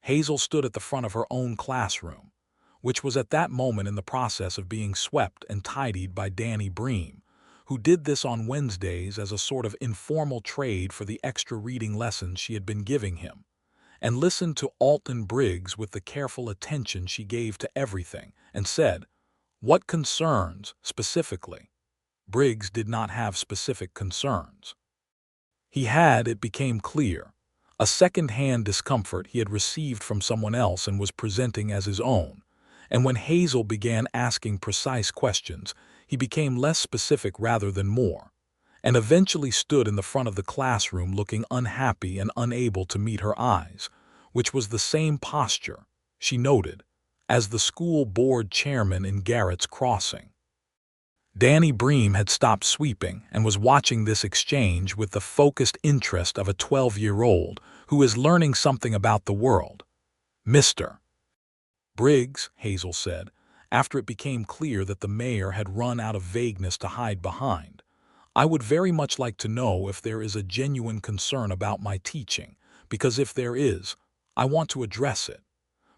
Hazel stood at the front of her own classroom, which was at that moment in the process of being swept and tidied by Danny Bream, who did this on Wednesdays as a sort of informal trade for the extra reading lessons she had been giving him, and listened to Alton Briggs with the careful attention she gave to everything, and said, "What concerns, specifically?" Briggs did not have specific concerns. He had, it became clear, a second-hand discomfort he had received from someone else and was presenting as his own, and when Hazel began asking precise questions, he became less specific rather than more, and eventually stood in the front of the classroom looking unhappy and unable to meet her eyes, which was the same posture, she noted, as the school board chairman in Garrett's Crossing. Danny Bream had stopped sweeping and was watching this exchange with the focused interest of a 12-year-old who is learning something about the world. "Mr. Briggs," Hazel said, after it became clear that the mayor had run out of vagueness to hide behind, "I would very much like to know if there is a genuine concern about my teaching, because if there is, I want to address it.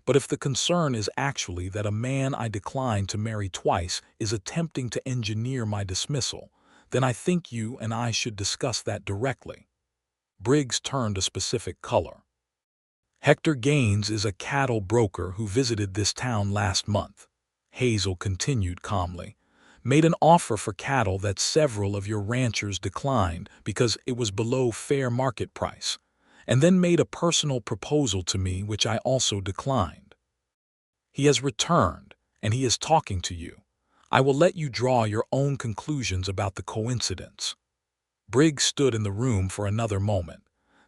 But if the concern is actually that a man I declined to marry twice is attempting to engineer my dismissal, then I think you and I should discuss that directly." Briggs turned a specific color. "Hector Gaines is a cattle broker who visited this town last month," Hazel continued calmly, "made an offer for cattle that several of your ranchers declined because it was below fair market price, and then made a personal proposal to me which I also declined. He has returned, and he is talking to you. I will let you draw your own conclusions about the coincidence." Briggs stood in the room for another moment,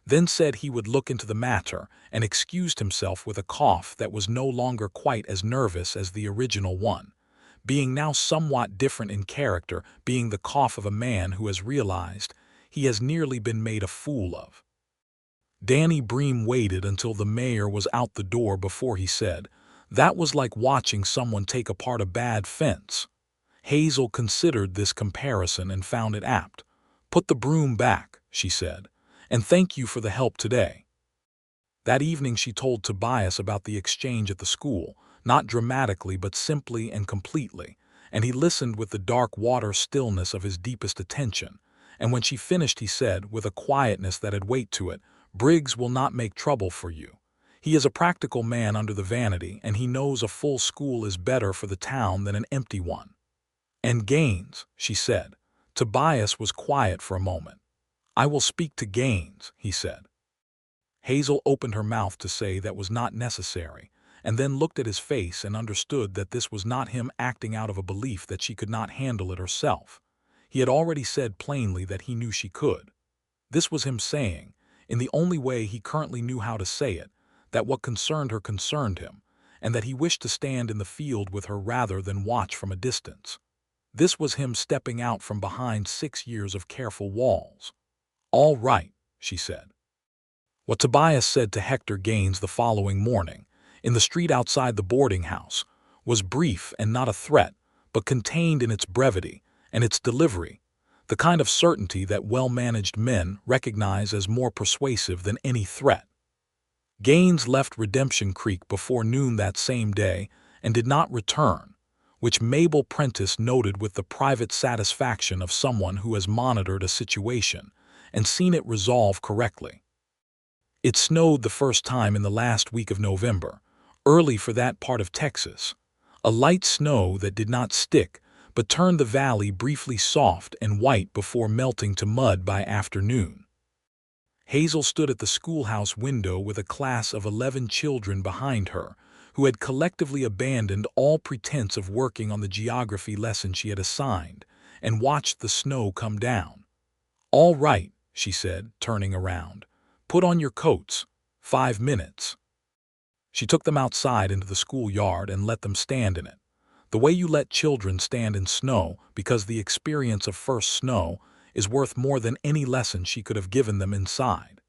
then said he would look into the matter and excused himself with a cough that was no longer quite as nervous as the original one, being now somewhat different in character, being the cough of a man who has realized he has nearly been made a fool of. Danny Bream waited until the mayor was out the door before he said, "That was like watching someone take apart a bad fence." Hazel considered this comparison and found it apt. "Put the broom back," she said, "and thank you for the help today." That evening she told Tobias about the exchange at the school, not dramatically but simply and completely, and he listened with the dark water stillness of his deepest attention, and when she finished he said, with a quietness that had weight to it, "Briggs will not make trouble for you. He is a practical man under the vanity, and he knows a full school is better for the town than an empty one." "And Gaines," she said. Tobias was quiet for a moment. "I will speak to Gaines," he said. Hazel opened her mouth to say that was not necessary, and then looked at his face and understood that this was not him acting out of a belief that she could not handle it herself. He had already said plainly that he knew she could. This was him saying, in the only way he currently knew how to say it, that what concerned her concerned him, and that he wished to stand in the field with her rather than watch from a distance. This was him stepping out from behind 6 years of careful walls. "All right," she said. What Tobias said to Hector Gaines the following morning, in the street outside the boarding house, was brief and not a threat, but contained in its brevity and its delivery, the kind of certainty that well-managed men recognize as more persuasive than any threat. Gaines left Redemption Creek before noon that same day and did not return, which Mabel Prentice noted with the private satisfaction of someone who has monitored a situation and seen it resolve correctly. It snowed the first time in the last week of November, early for that part of Texas, a light snow that did not stick but turned the valley briefly soft and white before melting to mud by afternoon. Hazel stood at the schoolhouse window with a class of 11 children behind her, who had collectively abandoned all pretense of working on the geography lesson she had assigned, and watched the snow come down. "All right," she said, turning around. "Put on your coats. 5 minutes." She took them outside into the schoolyard and let them stand in it, the way you let children stand in snow, because the experience of first snow is worth more than any lesson she could have given them inside.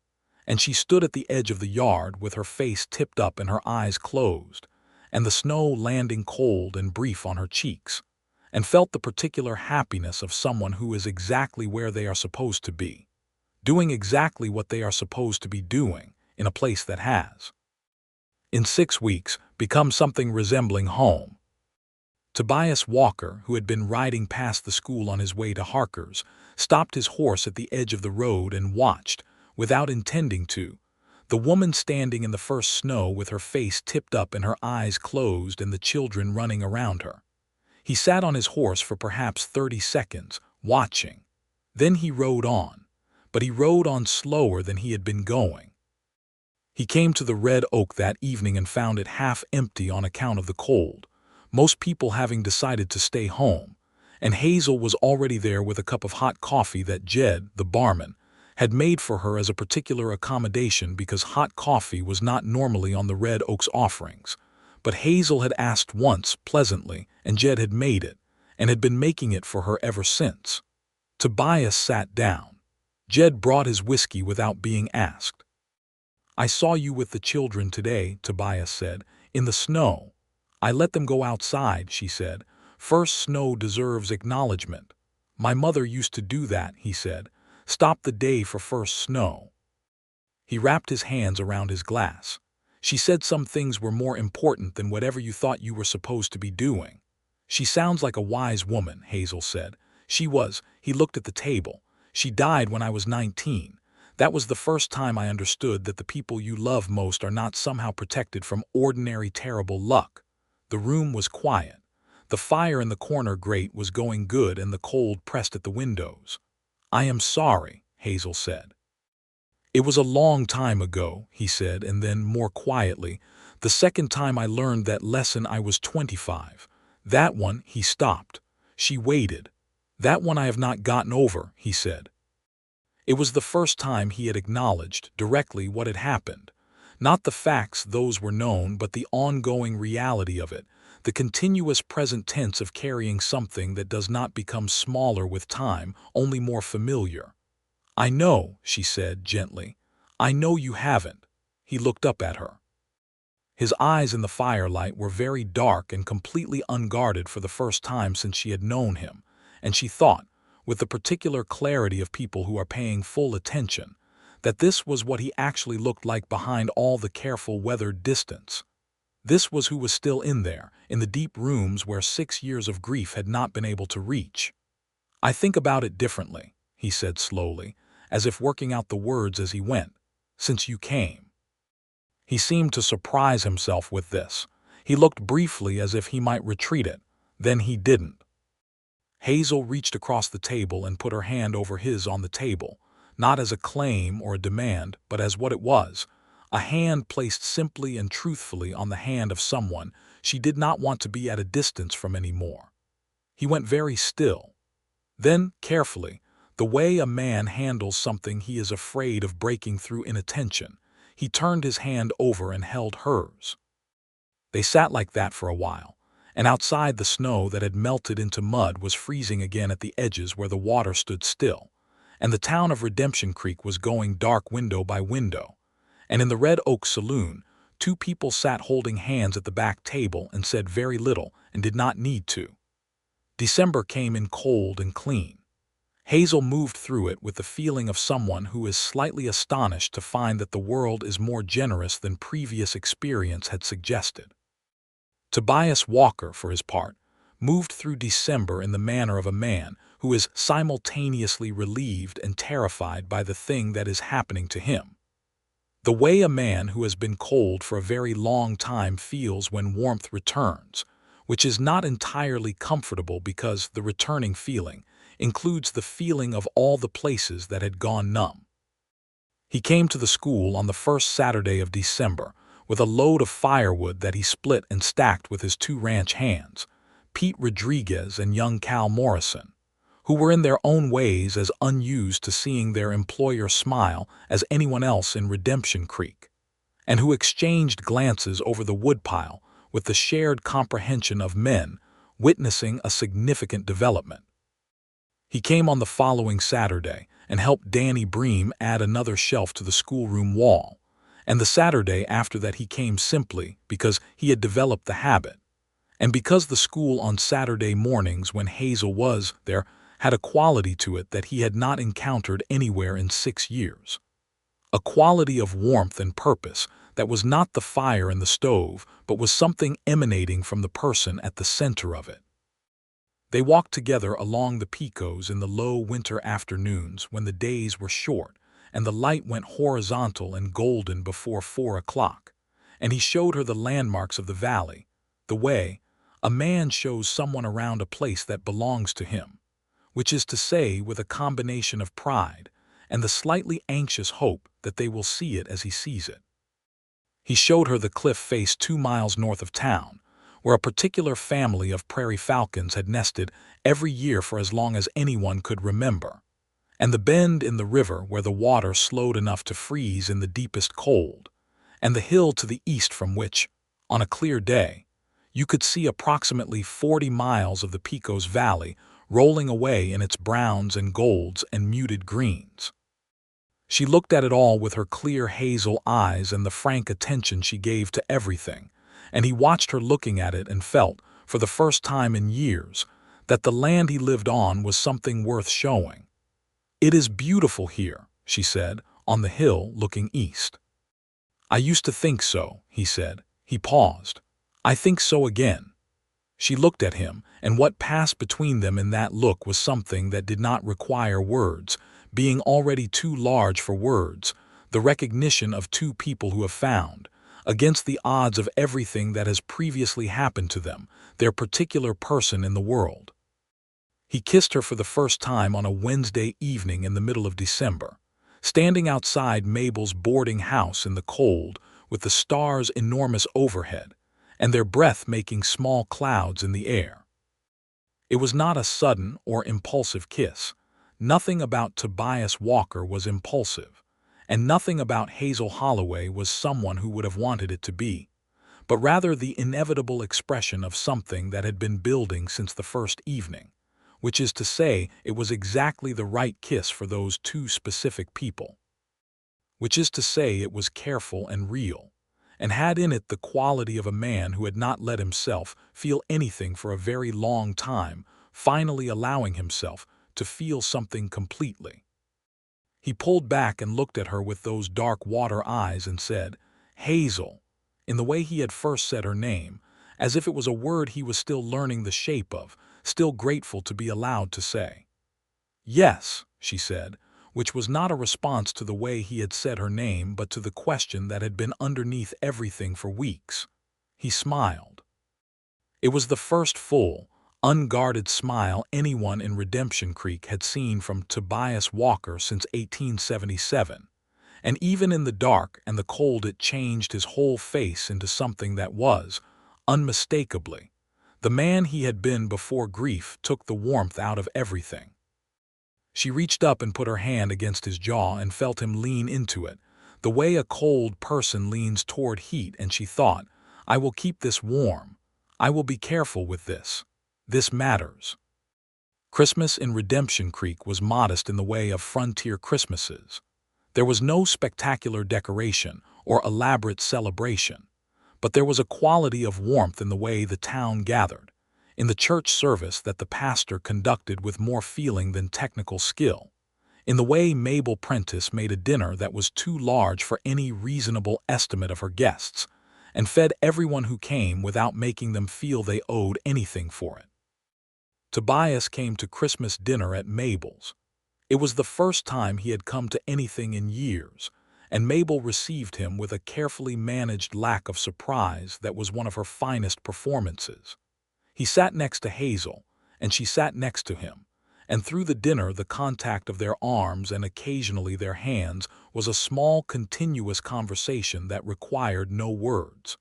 And she stood at the edge of the yard with her face tipped up and her eyes closed, and the snow landing cold and brief on her cheeks, and felt the particular happiness of someone who is exactly where they are supposed to be, doing exactly what they are supposed to be doing in a place that has, in 6 weeks, become something resembling home. Tobias Walker, who had been riding past the school on his way to Harker's, stopped his horse at the edge of the road and watched, without intending to, the woman standing in the first snow with her face tipped up and her eyes closed and the children running around her. He sat on his horse for perhaps 30 seconds, watching. Then he rode on, but he rode on slower than he had been going. He came to the Red Oak that evening and found it half empty on account of the cold, most people having decided to stay home, and Hazel was already there with a cup of hot coffee that Jed, the barman, had made for her as a particular accommodation because hot coffee was not normally on the Red Oak's offerings. But Hazel had asked once, pleasantly, and Jed had made it, and had been making it for her ever since. Tobias sat down. Jed brought his whiskey without being asked. "I saw you with the children today," Tobias said, "in the snow." "I let them go outside," she said. "First snow deserves acknowledgement." "My mother used to do that," he said. "Stop the day for first snow." He wrapped his hands around his glass. "She said some things were more important than whatever you thought you were supposed to be doing." "She sounds like a wise woman," Hazel said. "She was." He looked at the table. "She died when I was 19. That was the first time I understood that the people you love most are not somehow protected from ordinary terrible luck." The room was quiet. The fire in the corner grate was going good and the cold pressed at the windows. "I am sorry," Hazel said. "It was a long time ago," he said, and then, more quietly, "the second time I learned that lesson I was 25. That one," he stopped. She waited. "That one I have not gotten over," he said. It was the first time he had acknowledged, directly, what had happened. Not the facts, those were known, but the ongoing reality of it, the continuous present tense of carrying something that does not become smaller with time, only more familiar. "I know," she said gently. "I know you haven't." He looked up at her. His eyes in the firelight were very dark and completely unguarded for the first time since she had known him, and she thought, with the particular clarity of people who are paying full attention, that this was what he actually looked like behind all the careful weathered distance. This was who was still in there, in the deep rooms where 6 years of grief had not been able to reach. "I think about it differently," he said slowly, as if working out the words as he went, "since you came." He seemed to surprise himself with this. He looked briefly as if he might retreat it, then he didn't. Hazel reached across the table and put her hand over his on the table, not as a claim or a demand, but as what it was, a hand placed simply and truthfully on the hand of someone she did not want to be at a distance from anymore. He went very still. Then, carefully, the way a man handles something he is afraid of breaking through inattention, he turned his hand over and held hers. They sat like that for a while, and outside the snow that had melted into mud was freezing again at the edges where the water stood still, and the town of Redemption Creek was going dark window by window. And in the Red Oak saloon, 2 people sat holding hands at the back table and said very little and did not need to. December came in cold and clean. Hazel moved through it with the feeling of someone who is slightly astonished to find that the world is more generous than previous experience had suggested. Tobias Walker, for his part, moved through December in the manner of a man who is simultaneously relieved and terrified by the thing that is happening to him. The way a man who has been cold for a very long time feels when warmth returns, which is not entirely comfortable because the returning feeling includes the feeling of all the places that had gone numb. He came to the school on the first Saturday of December with a load of firewood that he split and stacked with his two ranch hands, Pete Rodriguez and young Cal Morrison, who were in their own ways as unused to seeing their employer smile as anyone else in Redemption Creek, and who exchanged glances over the woodpile with the shared comprehension of men witnessing a significant development. He came on the following Saturday and helped Danny Bream add another shelf to the schoolroom wall, and the Saturday after that he came simply because he had developed the habit, and because the school on Saturday mornings when Hazel was there had a quality to it that he had not encountered anywhere in 6 years. A quality of warmth and purpose that was not the fire in the stove, but was something emanating from the person at the center of it. They walked together along the Pecos in the low winter afternoons when the days were short and the light went horizontal and golden before 4 o'clock, and he showed her the landmarks of the valley, the way a man shows someone around a place that belongs to him, which is to say with a combination of pride and the slightly anxious hope that they will see it as he sees it. He showed her the cliff face 2 miles north of town, where a particular family of prairie falcons had nested every year for as long as anyone could remember, and the bend in the river where the water slowed enough to freeze in the deepest cold, and the hill to the east from which, on a clear day, you could see approximately 40 miles of the Pecos Valley rolling away in its browns and golds and muted greens. She looked at it all with her clear hazel eyes and the frank attention she gave to everything, and he watched her looking at it and felt, for the first time in years, that the land he lived on was something worth showing. "It is beautiful here," she said, on the hill looking east. "I used to think so," he said. He paused. "I think so again." She looked at him, and what passed between them in that look was something that did not require words, being already too large for words, the recognition of two people who have found, against the odds of everything that has previously happened to them, their particular person in the world. He kissed her for the first time on a Wednesday evening in the middle of December, standing outside Mabel's boarding house in the cold with the stars enormous overhead and their breath making small clouds in the air. It was not a sudden or impulsive kiss. Nothing about Tobias Walker was impulsive, and nothing about Hazel Holloway was someone who would have wanted it to be, but rather the inevitable expression of something that had been building since the first evening, which is to say it was exactly the right kiss for those two specific people. Which is to say it was careful and real, and had in it the quality of a man who had not let himself feel anything for a very long time, finally allowing himself to feel something completely. He pulled back and looked at her with those dark water eyes and said, "Hazel," in the way he had first said her name, as if it was a word he was still learning the shape of, still grateful to be allowed to say. "Yes," she said, which was not a response to the way he had said her name but to the question that had been underneath everything for weeks. He smiled. It was the first full, unguarded smile anyone in Redemption Creek had seen from Tobias Walker since 1877, and even in the dark and the cold it changed his whole face into something that was, unmistakably, the man he had been before grief took the warmth out of everything. She reached up and put her hand against his jaw and felt him lean into it, the way a cold person leans toward heat, and she thought, "I will keep this warm. I will be careful with this. This matters." Christmas in Redemption Creek was modest in the way of frontier Christmases. There was no spectacular decoration or elaborate celebration, but there was a quality of warmth in the way the town gathered, in the church service that the pastor conducted with more feeling than technical skill, in the way Mabel Prentice made a dinner that was too large for any reasonable estimate of her guests, and fed everyone who came without making them feel they owed anything for it. Tobias came to Christmas dinner at Mabel's. It was the first time he had come to anything in years, and Mabel received him with a carefully managed lack of surprise that was one of her finest performances. He sat next to Hazel, and she sat next to him, and through the dinner the contact of their arms and occasionally their hands was a small continuous conversation that required no words.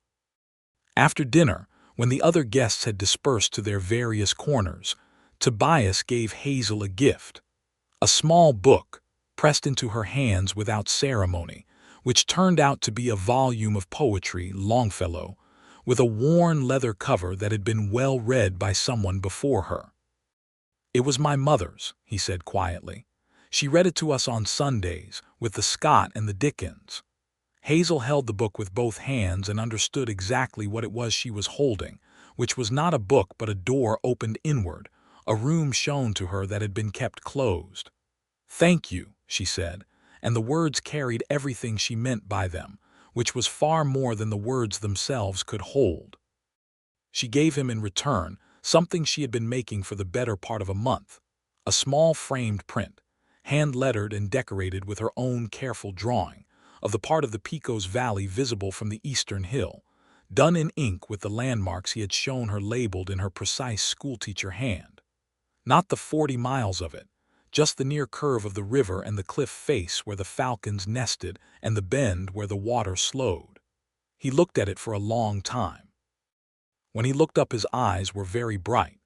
After dinner, when the other guests had dispersed to their various corners, Tobias gave Hazel a gift, a small book, pressed into her hands without ceremony, which turned out to be a volume of poetry, Longfellow, with a worn leather cover that had been well read by someone before her. "It was my mother's," he said quietly. "She read it to us on Sundays, with the Scott and the Dickens." Hazel held the book with both hands and understood exactly what it was she was holding, which was not a book but a door opened inward, a room shown to her that had been kept closed. "Thank you," she said, and the words carried everything she meant by them, which was far more than the words themselves could hold. She gave him in return something she had been making for the better part of a month, a small framed print, hand-lettered and decorated with her own careful drawing, of the part of the Pecos Valley visible from the eastern hill, done in ink with the landmarks he had shown her labeled in her precise schoolteacher hand. Not the 40 miles of it, just the near curve of the river and the cliff face where the falcons nested and the bend where the water slowed. He looked at it for a long time. When he looked up his eyes were very bright,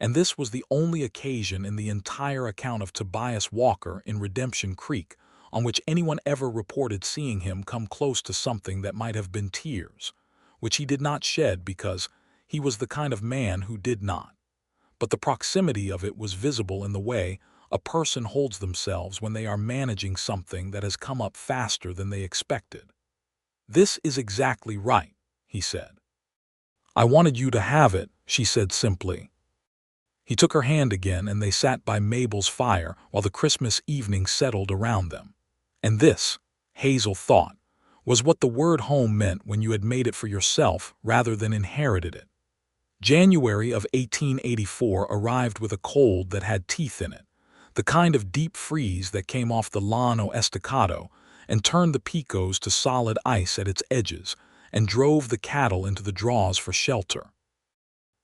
and this was the only occasion in the entire account of Tobias Walker in Redemption Creek on which anyone ever reported seeing him come close to something that might have been tears, which he did not shed because he was the kind of man who did not. But the proximity of it was visible in the way a person holds themselves when they are managing something that has come up faster than they expected. "This is exactly right," he said. "I wanted you to have it," she said simply. He took her hand again and they sat by Mabel's fire while the Christmas evening settled around them. And this, Hazel thought, was what the word home meant when you had made it for yourself rather than inherited it. January of 1884 arrived with a cold that had teeth in it, the kind of deep freeze that came off the Llano Estacado and turned the Pecos to solid ice at its edges and drove the cattle into the draws for shelter.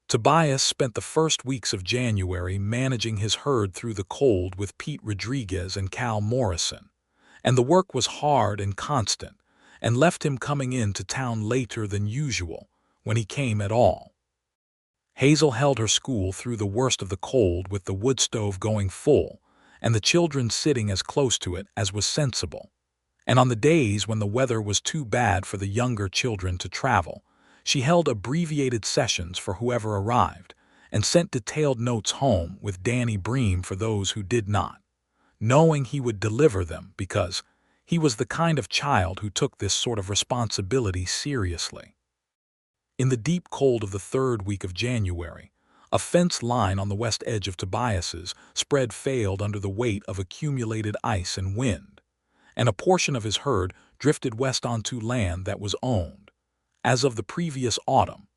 Tobias spent the first weeks of January managing his herd through the cold with Pete Rodriguez and Cal Morrison, and the work was hard and constant, and left him coming in to town later than usual, when he came at all. Hazel held her school through the worst of the cold with the wood stove going full, and the children sitting as close to it as was sensible. And on the days when the weather was too bad for the younger children to travel, she held abbreviated sessions for whoever arrived, and sent detailed notes home with Danny Bream for those who did not, knowing he would deliver them because he was the kind of child who took this sort of responsibility seriously. In the deep cold of the third week of January, a fence line on the west edge of Tobias's spread failed under the weight of accumulated ice and wind, and a portion of his herd drifted west onto land that was owned, as of the previous autumn,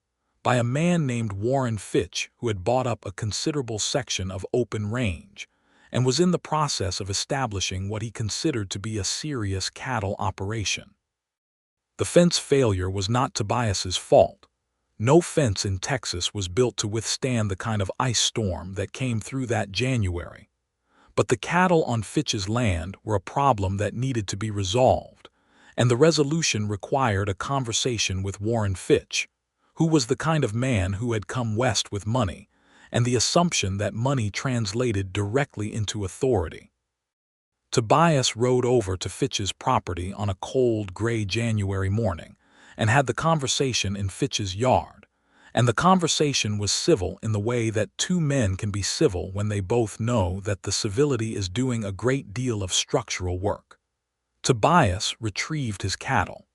by a man named Warren Fitch who had bought up a considerable section of open range and was in the process of establishing what he considered to be a serious cattle operation. The fence failure was not Tobias's fault. No fence in Texas was built to withstand the kind of ice storm that came through that January. But the cattle on Fitch's land were a problem that needed to be resolved, and the resolution required a conversation with Warren Fitch, who was the kind of man who had come west with money, and the assumption that money translated directly into authority. Tobias rode over to Fitch's property on a cold, gray January morning and had the conversation in Fitch's yard, and the conversation was civil in the way that two men can be civil when they both know that the civility is doing a great deal of structural work. Tobias retrieved his cattle.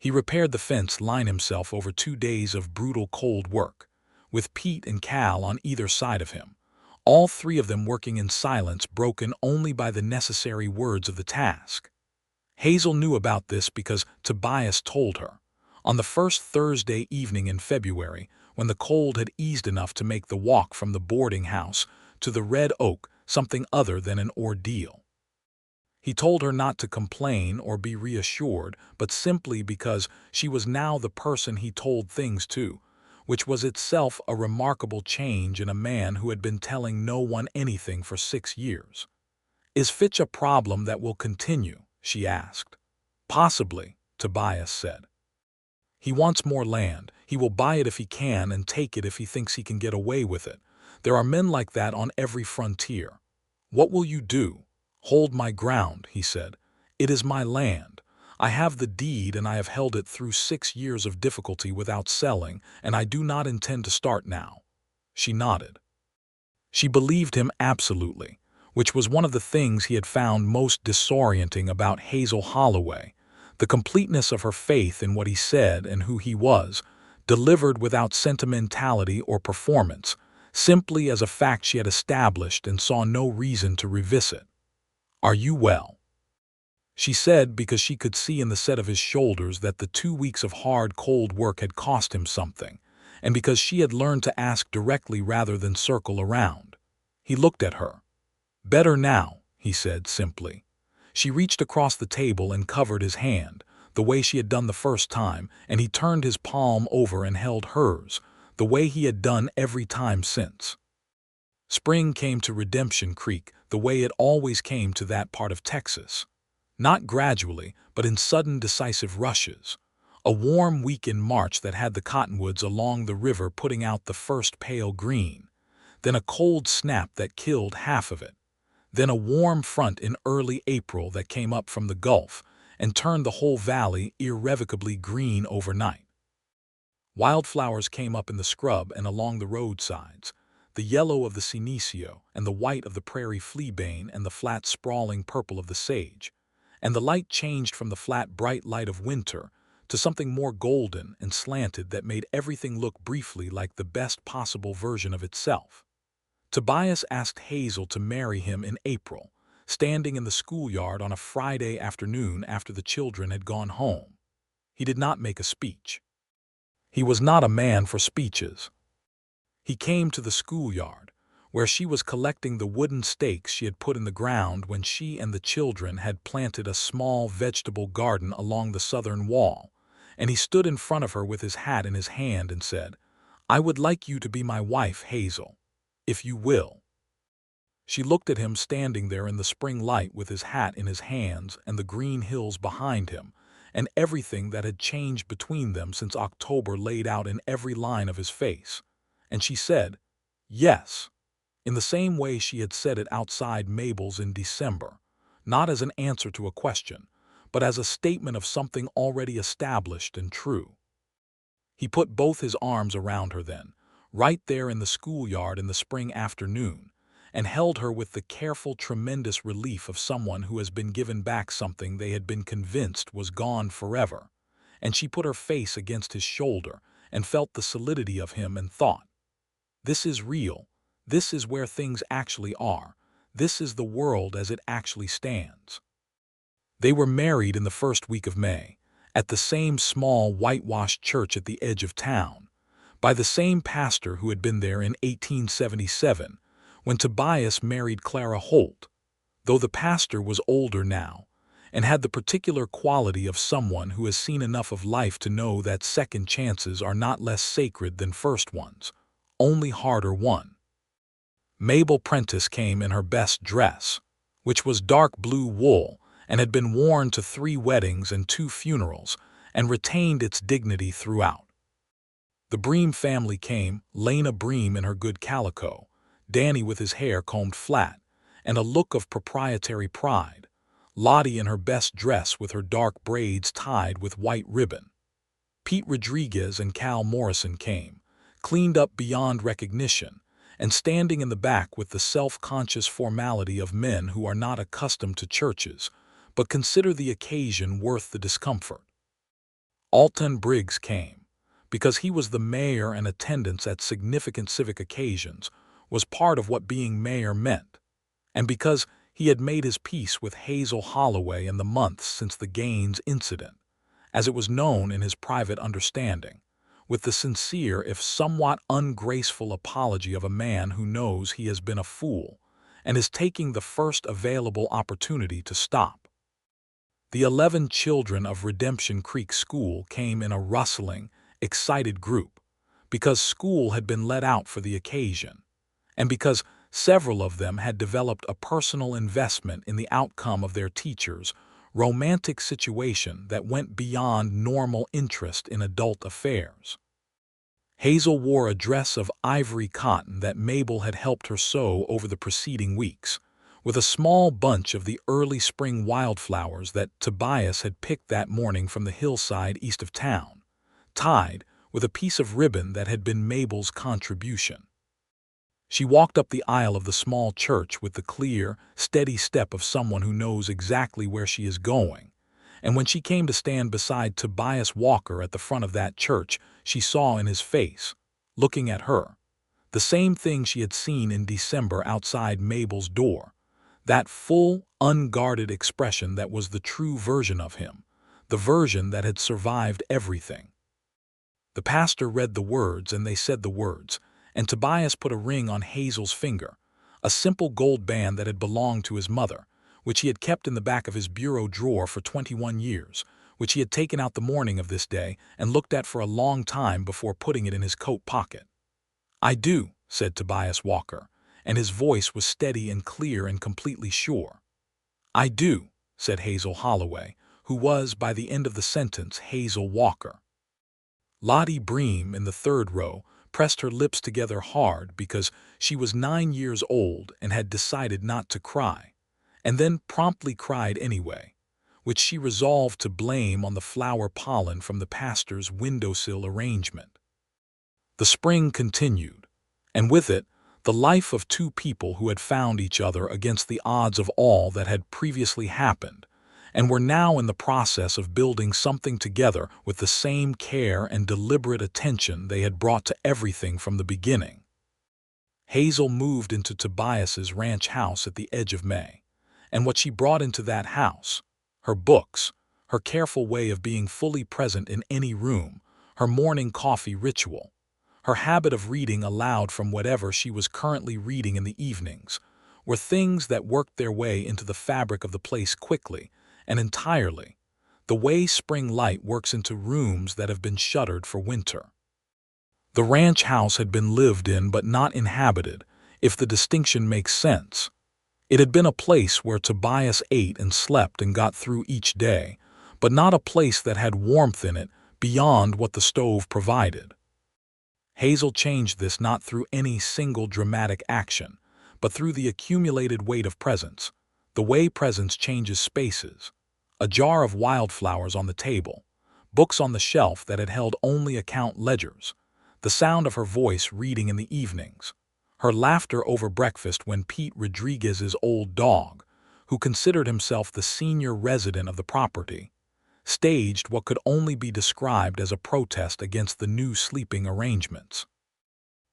He repaired the fence line himself over 2 days of brutal cold work, with Pete and Cal on either side of him, all three of them working in silence broken only by the necessary words of the task. Hazel knew about this because Tobias told her. On the first Thursday evening in February, when the cold had eased enough to make the walk from the boarding house to the Red Oak something other than an ordeal. He told her not to complain or be reassured, but simply because she was now the person he told things to, which was itself a remarkable change in a man who had been telling no one anything for 6 years. "Is Fitch a problem that will continue?" she asked. "Possibly," Tobias said. "He wants more land. He will buy it if he can and take it if he thinks he can get away with it. There are men like that on every frontier." "What will you do?" "Hold my ground," he said. "It is my land. I have the deed and I have held it through 6 years of difficulty without selling, and I do not intend to start now." She nodded. She believed him absolutely, which was one of the things he had found most disorienting about Hazel Holloway, the completeness of her faith in what he said and who he was, delivered without sentimentality or performance, simply as a fact she had established and saw no reason to revisit. "Are you well?" she said, because she could see in the set of his shoulders that the 2 weeks of hard, cold work had cost him something, and because she had learned to ask directly rather than circle around. He looked at her. "Better now," he said simply. She reached across the table and covered his hand, the way she had done the first time, and he turned his palm over and held hers, the way he had done every time since. Spring came to Redemption Creek the way it always came to that part of Texas. Not gradually, but in sudden decisive rushes. A warm week in March that had the cottonwoods along the river putting out the first pale green. Then a cold snap that killed half of it. Then a warm front in early April that came up from the Gulf and turned the whole valley irrevocably green overnight. Wildflowers came up in the scrub and along the roadsides, the yellow of the senecio and the white of the prairie fleabane and the flat sprawling purple of the sage, and the light changed from the flat bright light of winter to something more golden and slanted that made everything look briefly like the best possible version of itself. Tobias asked Hazel to marry him in April, standing in the schoolyard on a Friday afternoon after the children had gone home. He did not make a speech. He was not a man for speeches. He came to the schoolyard, where she was collecting the wooden stakes she had put in the ground when she and the children had planted a small vegetable garden along the southern wall, and he stood in front of her with his hat in his hand and said, "I would like you to be my wife, Hazel, if you will." She looked at him standing there in the spring light with his hat in his hands and the green hills behind him, and everything that had changed between them since October laid out in every line of his face. And she said, "Yes," in the same way she had said it outside Mabel's in December, not as an answer to a question, but as a statement of something already established and true. He put both his arms around her then, right there in the schoolyard in the spring afternoon, and held her with the careful, tremendous relief of someone who has been given back something they had been convinced was gone forever. And she put her face against his shoulder and felt the solidity of him and thought, "This is real. This is where things actually are. This is the world as it actually stands." They were married in the first week of May, at the same small whitewashed church at the edge of town, by the same pastor who had been there in 1877, when Tobias married Clara Holt, though the pastor was older now, and had the particular quality of someone who has seen enough of life to know that second chances are not less sacred than first ones, only harder won. Mabel Prentice came in her best dress, which was dark blue wool and had been worn to 3 weddings and 2 funerals, and retained its dignity throughout. The Bream family came, Lena Bream in her good calico, Danny with his hair combed flat, and a look of proprietary pride, Lottie in her best dress with her dark braids tied with white ribbon. Pete Rodriguez and Cal Morrison came, cleaned up beyond recognition, and standing in the back with the self-conscious formality of men who are not accustomed to churches, but consider the occasion worth the discomfort. Alton Briggs came, because he was the mayor and attendance at significant civic occasions was part of what being mayor meant, and because he had made his peace with Hazel Holloway in the months since the Gaines incident, as it was known in his private understanding, with the sincere if somewhat ungraceful apology of a man who knows he has been a fool and is taking the first available opportunity to stop. The 11 children of Redemption Creek School came in a rustling, excited group because school had been let out for the occasion, and because several of them had developed a personal investment in the outcome of their teachers' romantic situation that went beyond normal interest in adult affairs. Hazel wore a dress of ivory cotton that Mabel had helped her sew over the preceding weeks, with a small bunch of the early spring wildflowers that Tobias had picked that morning from the hillside east of town, tied with a piece of ribbon that had been Mabel's contribution. She walked up the aisle of the small church with the clear, steady step of someone who knows exactly where she is going, and when she came to stand beside Tobias Walker at the front of that church, she saw in his face, looking at her, the same thing she had seen in December outside Mabel's door, that full, unguarded expression that was the true version of him, the version that had survived everything. The pastor read the words and they said the words, and Tobias put a ring on Hazel's finger, a simple gold band that had belonged to his mother, which he had kept in the back of his bureau drawer for 21 years, which he had taken out the morning of this day and looked at for a long time before putting it in his coat pocket. "I do," said Tobias Walker, and his voice was steady and clear and completely sure. "I do," said Hazel Holloway, who was, by the end of the sentence, Hazel Walker. Lottie Bream, in the third row, pressed her lips together hard because she was 9 years old and had decided not to cry, and then promptly cried anyway, which she resolved to blame on the flower pollen from the pastor's windowsill arrangement. The spring continued, and with it, the life of two people who had found each other against the odds of all that had previously happened, and were now in the process of building something together with the same care and deliberate attention they had brought to everything from the beginning. Hazel moved into Tobias's ranch house at the edge of May, and what she brought into that house, her books, her careful way of being fully present in any room, her morning coffee ritual, her habit of reading aloud from whatever she was currently reading in the evenings, were things that worked their way into the fabric of the place quickly and entirely, the way spring light works into rooms that have been shuttered for winter. The ranch house had been lived in but not inhabited, if the distinction makes sense. It had been a place where Tobias ate and slept and got through each day, but not a place that had warmth in it beyond what the stove provided. Hazel changed this not through any single dramatic action, but through the accumulated weight of presence, the way presence changes spaces. A jar of wildflowers on the table, books on the shelf that had held only account ledgers, the sound of her voice reading in the evenings, her laughter over breakfast when Pete Rodriguez's old dog, who considered himself the senior resident of the property, staged what could only be described as a protest against the new sleeping arrangements.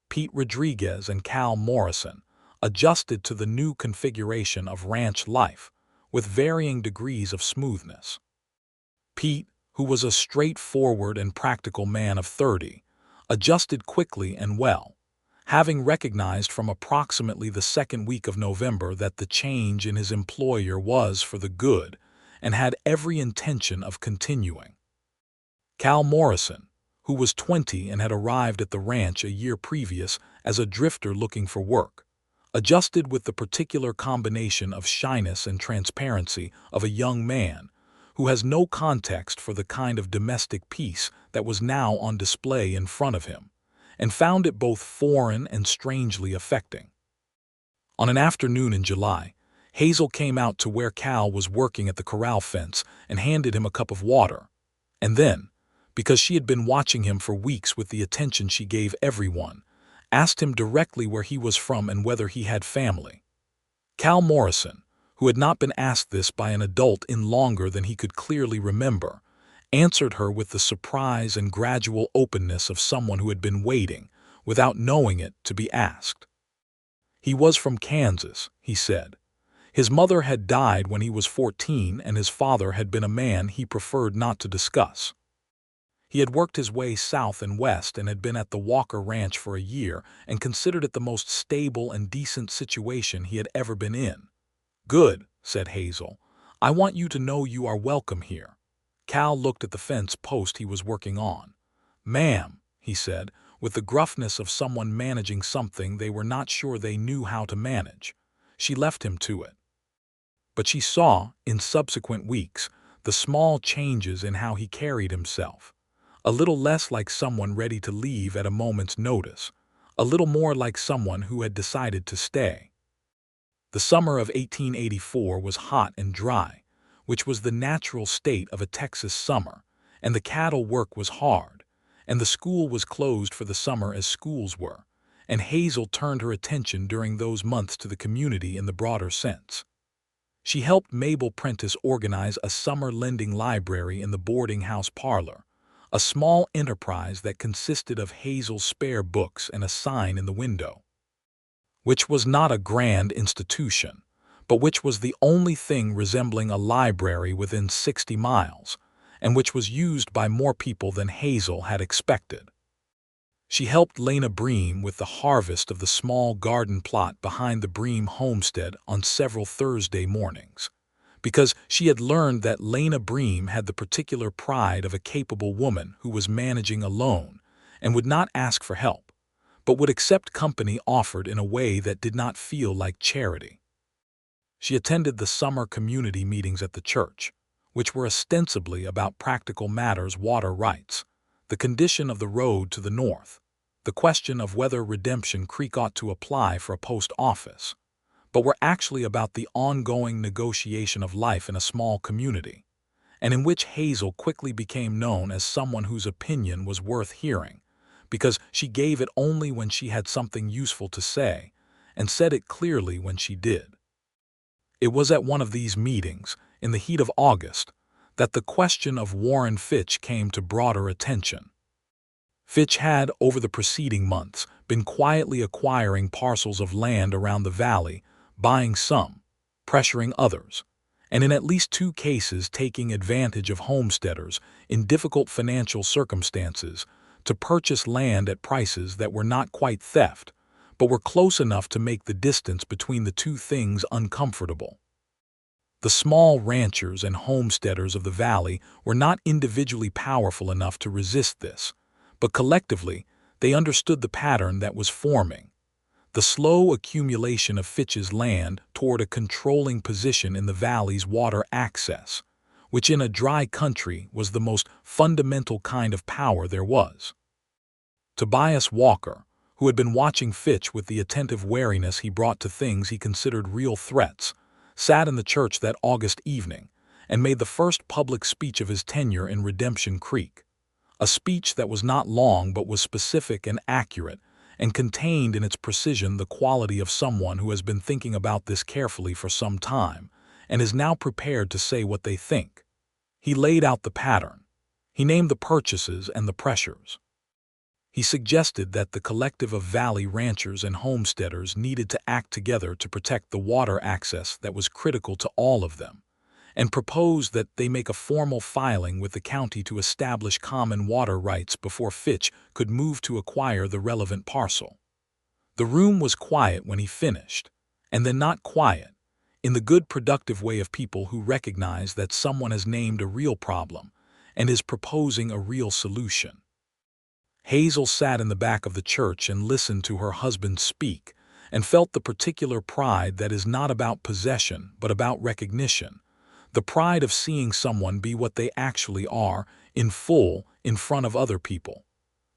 Pete Rodriguez and Cal Morrison adjusted to the new configuration of ranch life, with varying degrees of smoothness. Pete, who was a straightforward and practical man of 30, adjusted quickly and well, having recognized from approximately the second week of November that the change in his employer was for the good and had every intention of continuing. Cal Morrison, who was 20 and had arrived at the ranch a year previous as a drifter looking for work, adjusted with the particular combination of shyness and transparency of a young man who has no context for the kind of domestic peace that was now on display in front of him, and found it both foreign and strangely affecting. On an afternoon in July, Hazel came out to where Cal was working at the corral fence and handed him a cup of water, and then, because she had been watching him for weeks with the attention she gave everyone, asked him directly where he was from and whether he had family. Cal Morrison, who had not been asked this by an adult in longer than he could clearly remember, answered her with the surprise and gradual openness of someone who had been waiting, without knowing it, to be asked. He was from Kansas, he said. His mother had died when he was 14 and his father had been a man he preferred not to discuss. He had worked his way south and west and had been at the Walker Ranch for a year and considered it the most stable and decent situation he had ever been in. "Good," said Hazel. "I want you to know you are welcome here." Cal looked at the fence post he was working on. "Ma'am," he said, with the gruffness of someone managing something they were not sure they knew how to manage. She left him to it. But she saw, in subsequent weeks, the small changes in how he carried himself. A little less like someone ready to leave at a moment's notice, a little more like someone who had decided to stay. The summer of 1884 was hot and dry, which was the natural state of a Texas summer, and the cattle work was hard, and the school was closed for the summer as schools were, and Hazel turned her attention during those months to the community in the broader sense. She helped Mabel Prentice organize a summer lending library in the boarding house parlor, a small enterprise that consisted of Hazel's spare books and a sign in the window, which was not a grand institution, but which was the only thing resembling a library within 60 miles, and which was used by more people than Hazel had expected. She helped Lena Bream with the harvest of the small garden plot behind the Bream homestead on several Thursday mornings, because she had learned that Lena Bream had the particular pride of a capable woman who was managing alone and would not ask for help, but would accept company offered in a way that did not feel like charity. She attended the summer community meetings at the church, which were ostensibly about practical matters: water rights, the condition of the road to the north, the question of whether Redemption Creek ought to apply for a post office, but were actually about the ongoing negotiation of life in a small community, and in which Hazel quickly became known as someone whose opinion was worth hearing, because she gave it only when she had something useful to say, and said it clearly when she did. It was at one of these meetings, in the heat of August, that the question of Warren Fitch came to broader attention. Fitch had, over the preceding months, been quietly acquiring parcels of land around the valley, buying some, pressuring others, and in at least 2 cases taking advantage of homesteaders in difficult financial circumstances to purchase land at prices that were not quite theft, but were close enough to make the distance between the two things uncomfortable. The small ranchers and homesteaders of the valley were not individually powerful enough to resist this, but collectively they understood the pattern that was forming: the slow accumulation of Fitch's land toward a controlling position in the valley's water access, which in a dry country was the most fundamental kind of power there was. Tobias Walker, who had been watching Fitch with the attentive wariness he brought to things he considered real threats, sat in the church that August evening and made the first public speech of his tenure in Redemption Creek, a speech that was not long but was specific and accurate and contained in its precision the quality of someone who has been thinking about this carefully for some time and is now prepared to say what they think. He laid out the pattern. He named the purchases and the pressures. He suggested that the collective of valley ranchers and homesteaders needed to act together to protect the water access that was critical to all of them, and proposed that they make a formal filing with the county to establish common water rights before Fitch could move to acquire the relevant parcel. The room was quiet when he finished, and then not quiet, in the good productive way of people who recognize that someone has named a real problem and is proposing a real solution. Hazel sat in the back of the church and listened to her husband speak, and felt the particular pride that is not about possession but about recognition, the pride of seeing someone be what they actually are, in full, in front of other people.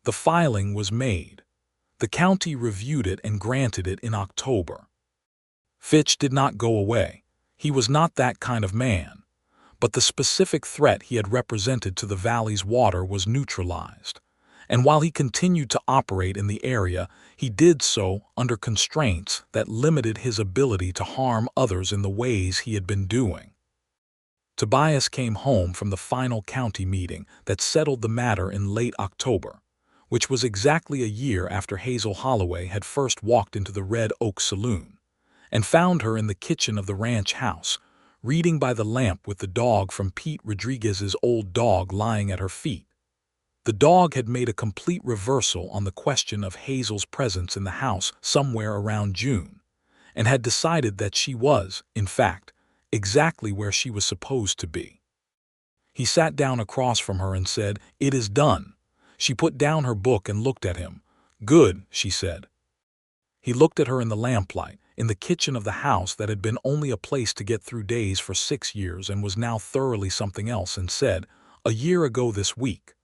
The filing was made. The county reviewed it and granted it in October. Fitch did not go away. He was not that kind of man. But the specific threat he had represented to the valley's water was neutralized. And while he continued to operate in the area, he did so under constraints that limited his ability to harm others in the ways he had been doing. Tobias came home from the final county meeting that settled the matter in late October, which was exactly a year after Hazel Holloway had first walked into the Red Oak Saloon, and found her in the kitchen of the ranch house, reading by the lamp with the dog from Pete Rodriguez's old dog lying at her feet. The dog had made a complete reversal on the question of Hazel's presence in the house somewhere around June, and had decided that she was, in fact, exactly where she was supposed to be. He sat down across from her and said, "It is done." She put down her book and looked at him. "Good," she said. He looked at her in the lamplight, in the kitchen of the house that had been only a place to get through days for 6 years and was now thoroughly something else, and said, "A year ago this week."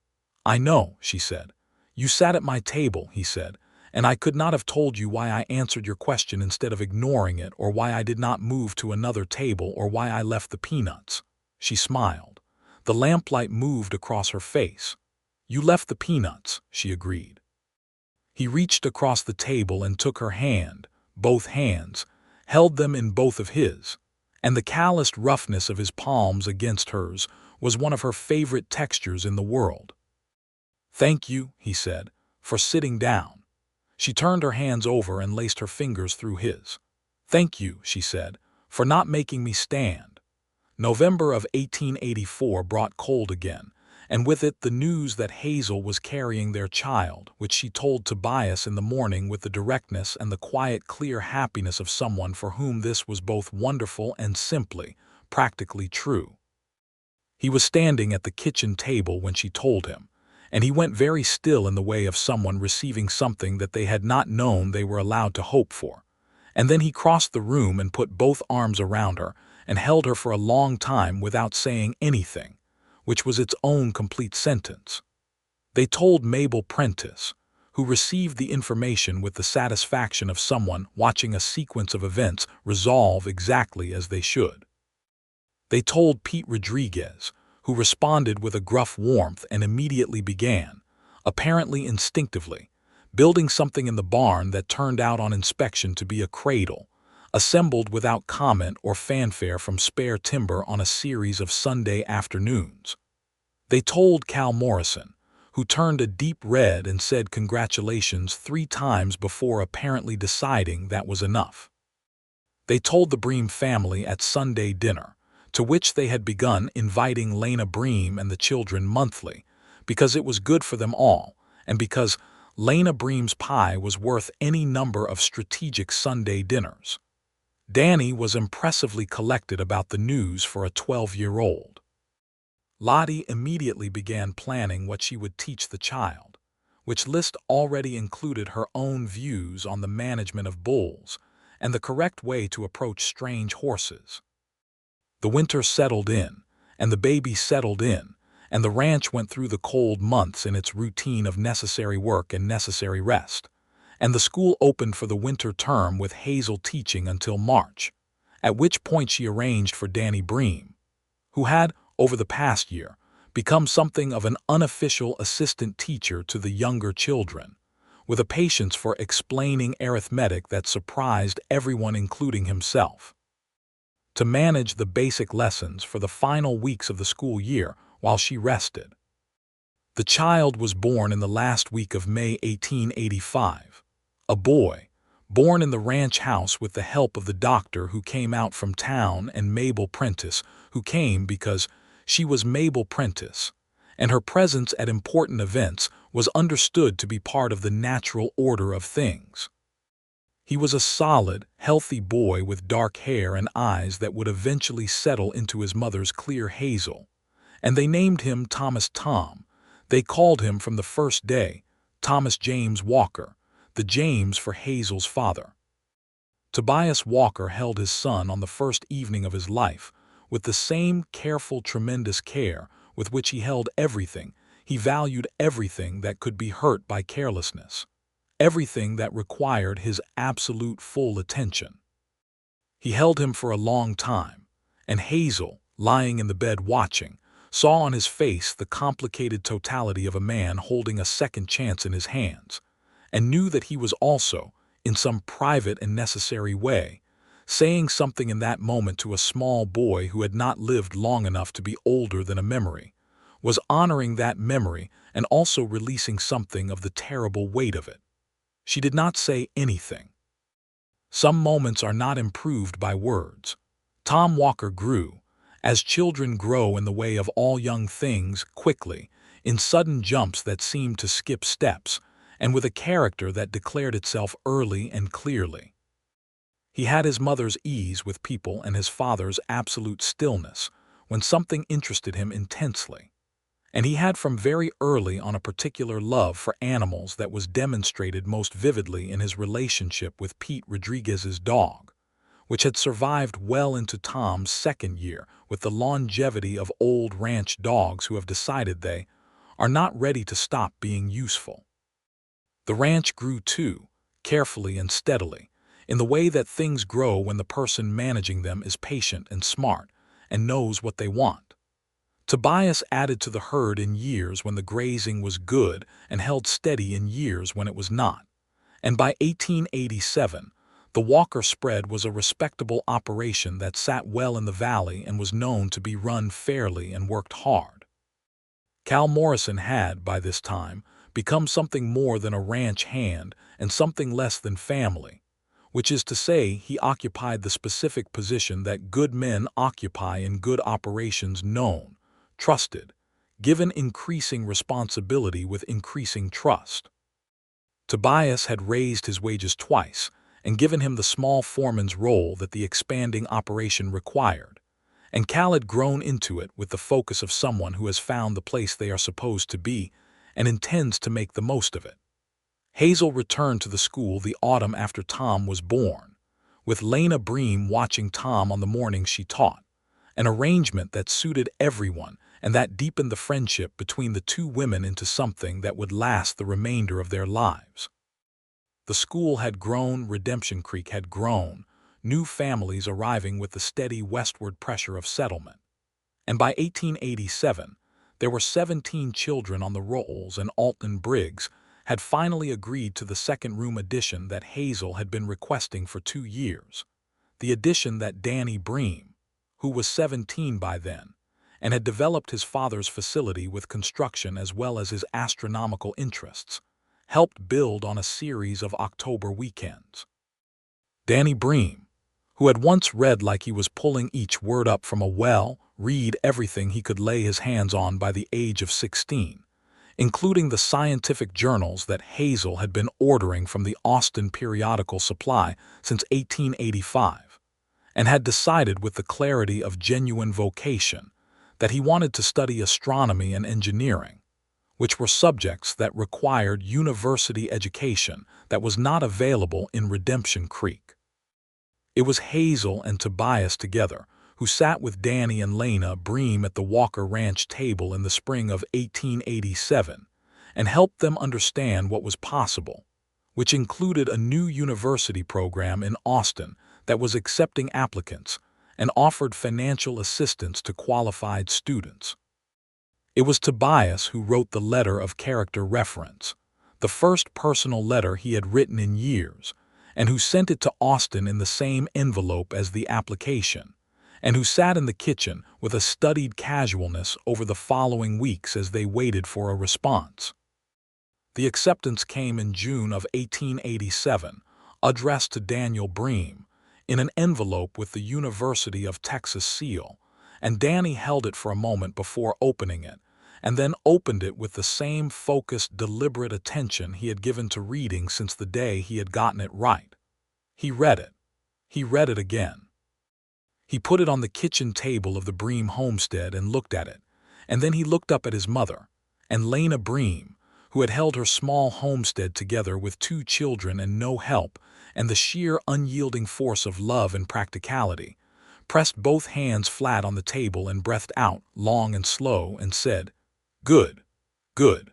"I know," she said. "You sat at my table," he said, "and I could not have told you why I answered your question instead of ignoring it, or why I did not move to another table, or why I left the peanuts." She smiled. The lamplight moved across her face. "You left the peanuts," she agreed. He reached across the table and took her hand, both hands, held them in both of his, and the calloused roughness of his palms against hers was one of her favorite textures in the world. "Thank you," he said, "for sitting down." She turned her hands over and laced her fingers through his. "Thank you," she said, "for not making me stand." November of 1884 brought cold again, and with it the news that Hazel was carrying their child, which she told Tobias in the morning with the directness and the quiet, clear happiness of someone for whom this was both wonderful and simply, practically true. He was standing at the kitchen table when she told him, and he went very still in the way of someone receiving something that they had not known they were allowed to hope for. And then he crossed the room and put both arms around her and held her for a long time without saying anything, which was its own complete sentence. They told Mabel Prentice, who received the information with the satisfaction of someone watching a sequence of events resolve exactly as they should. They told Pete Rodriguez, who responded with a gruff warmth and immediately began, apparently instinctively, building something in the barn that turned out on inspection to be a cradle, assembled without comment or fanfare from spare timber on a series of Sunday afternoons. They told Cal Morrison, who turned a deep red and said congratulations 3 times before apparently deciding that was enough. They told the Bream family at Sunday dinner, to which they had begun inviting Lena Bream and the children monthly, because it was good for them all, and because Lena Bream's pie was worth any number of strategic Sunday dinners. Danny was impressively collected about the news for a 12-year-old. Lottie immediately began planning what she would teach the child, which list already included her own views on the management of bulls and the correct way to approach strange horses. The winter settled in, and the baby settled in, and the ranch went through the cold months in its routine of necessary work and necessary rest, and the school opened for the winter term with Hazel teaching until March, at which point she arranged for Danny Bream, who had, over the past year, become something of an unofficial assistant teacher to the younger children, with a patience for explaining arithmetic that surprised everyone including himself, to manage the basic lessons for the final weeks of the school year while she rested. The child was born in the last week of May 1885, a boy, born in the ranch house with the help of the doctor who came out from town and Mabel Prentice, who came because she was Mabel Prentice, and her presence at important events was understood to be part of the natural order of things. He was a solid, healthy boy with dark hair and eyes that would eventually settle into his mother's clear hazel, and they named him Thomas Tom. They called him from the first day Thomas James Walker, the James for Hazel's father. Tobias Walker held his son on the first evening of his life with the same careful, tremendous care with which he held everything. He valued everything that could be hurt by carelessness, everything that required his absolute full attention. He held him for a long time, and Hazel, lying in the bed watching, saw on his face the complicated totality of a man holding a second chance in his hands, and knew that he was also, in some private and necessary way, saying something in that moment to a small boy who had not lived long enough to be older than a memory, was honoring that memory and also releasing something of the terrible weight of it. She did not say anything. Some moments are not improved by words. Tom Walker grew, as children grow in the way of all young things, quickly, in sudden jumps that seemed to skip steps, and with a character that declared itself early and clearly. He had his mother's ease with people and his father's absolute stillness when something interested him intensely. And he had from very early on a particular love for animals that was demonstrated most vividly in his relationship with Pete Rodriguez's dog, which had survived well into Tom's second year with the longevity of old ranch dogs who have decided they are not ready to stop being useful. The ranch grew too, carefully and steadily, in the way that things grow when the person managing them is patient and smart and knows what they want. Tobias added to the herd in years when the grazing was good and held steady in years when it was not. And by 1887, the Walker spread was a respectable operation that sat well in the valley and was known to be run fairly and worked hard. Cal Morrison had, by this time, become something more than a ranch hand and something less than family, which is to say he occupied the specific position that good men occupy in good operations: known, trusted, given increasing responsibility with increasing trust. Tobias had raised his wages twice and given him the small foreman's role that the expanding operation required, and Cal had grown into it with the focus of someone who has found the place they are supposed to be and intends to make the most of it. Hazel returned to the school the autumn after Tom was born, with Lena Bream watching Tom on the mornings she taught, an arrangement that suited everyone and that deepened the friendship between the two women into something that would last the remainder of their lives. The school had grown, Redemption Creek had grown, new families arriving with the steady westward pressure of settlement. And by 1887, there were 17 children on the rolls, and Alton Briggs had finally agreed to the second-room addition that Hazel had been requesting for 2 years, the addition that Danny Bream, who was 17 by then, and had developed his father's facility with construction as well as his astronomical interests, helped build on a series of October weekends. Danny Bream, who had once read like he was pulling each word up from a well, read everything he could lay his hands on by the age of 16, including the scientific journals that Hazel had been ordering from the Austin periodical supply since 1885, and had decided with the clarity of genuine vocation that he wanted to study astronomy and engineering, which were subjects that required university education that was not available in Redemption Creek. It was Hazel and Tobias together who sat with Danny and Lena Bream at the Walker Ranch table in the spring of 1887 and helped them understand what was possible, which included a new university program in Austin that was accepting applicants and offered financial assistance to qualified students. It was Tobias who wrote the letter of character reference, the first personal letter he had written in years, and who sent it to Austin in the same envelope as the application, and who sat in the kitchen with a studied casualness over the following weeks as they waited for a response. The acceptance came in June of 1887, addressed to Daniel Bream, in an envelope with the University of Texas seal, and Danny held it for a moment before opening it, and then opened it with the same focused, deliberate attention he had given to reading since the day he had gotten it right. He read it. He read it again. He put it on the kitchen table of the Bream homestead and looked at it, and then he looked up at his mother, and Lena Bream, who had held her small homestead together with 2 children and no help, and the sheer unyielding force of love and practicality, pressed both hands flat on the table and breathed out, long and slow, and said, "Good, good."